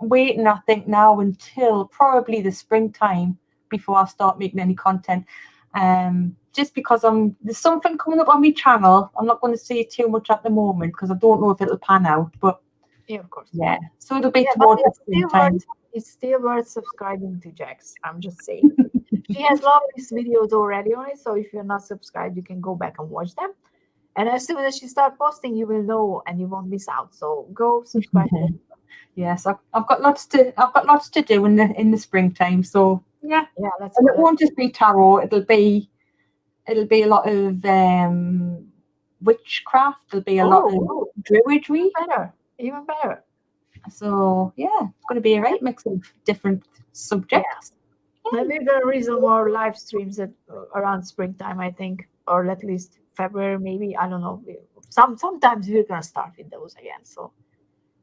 waiting, I think, now until probably the springtime before I start making any content. Just because there's something coming up on my channel. I'm not going to say too much at the moment because I don't know if it'll pan out. But Yeah, of course. yeah, so it'll be Yeah, but towards the springtime. it's still worth subscribing to Jax. I'm just saying. She has lovely videos already on it, so if you're not subscribed, you can go back and watch them. And as soon as she start posting, you will know and you won't miss out. So go subscribe. Yes, I've got lots to do in the springtime. So yeah, Yeah, that's and it good. won't just be tarot. It'll be a lot of witchcraft. There'll be a lot of druidry. Even better. So yeah, it's going to be a right mix of different subjects. Maybe we're gonna resume more live streams at around springtime, I think, or at least February, maybe. I don't know. Sometimes we're gonna start with those again. So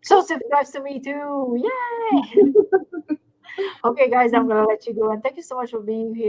subscribe to me too. Yay! Okay, guys, I'm gonna let you go, and thank you so much for being here.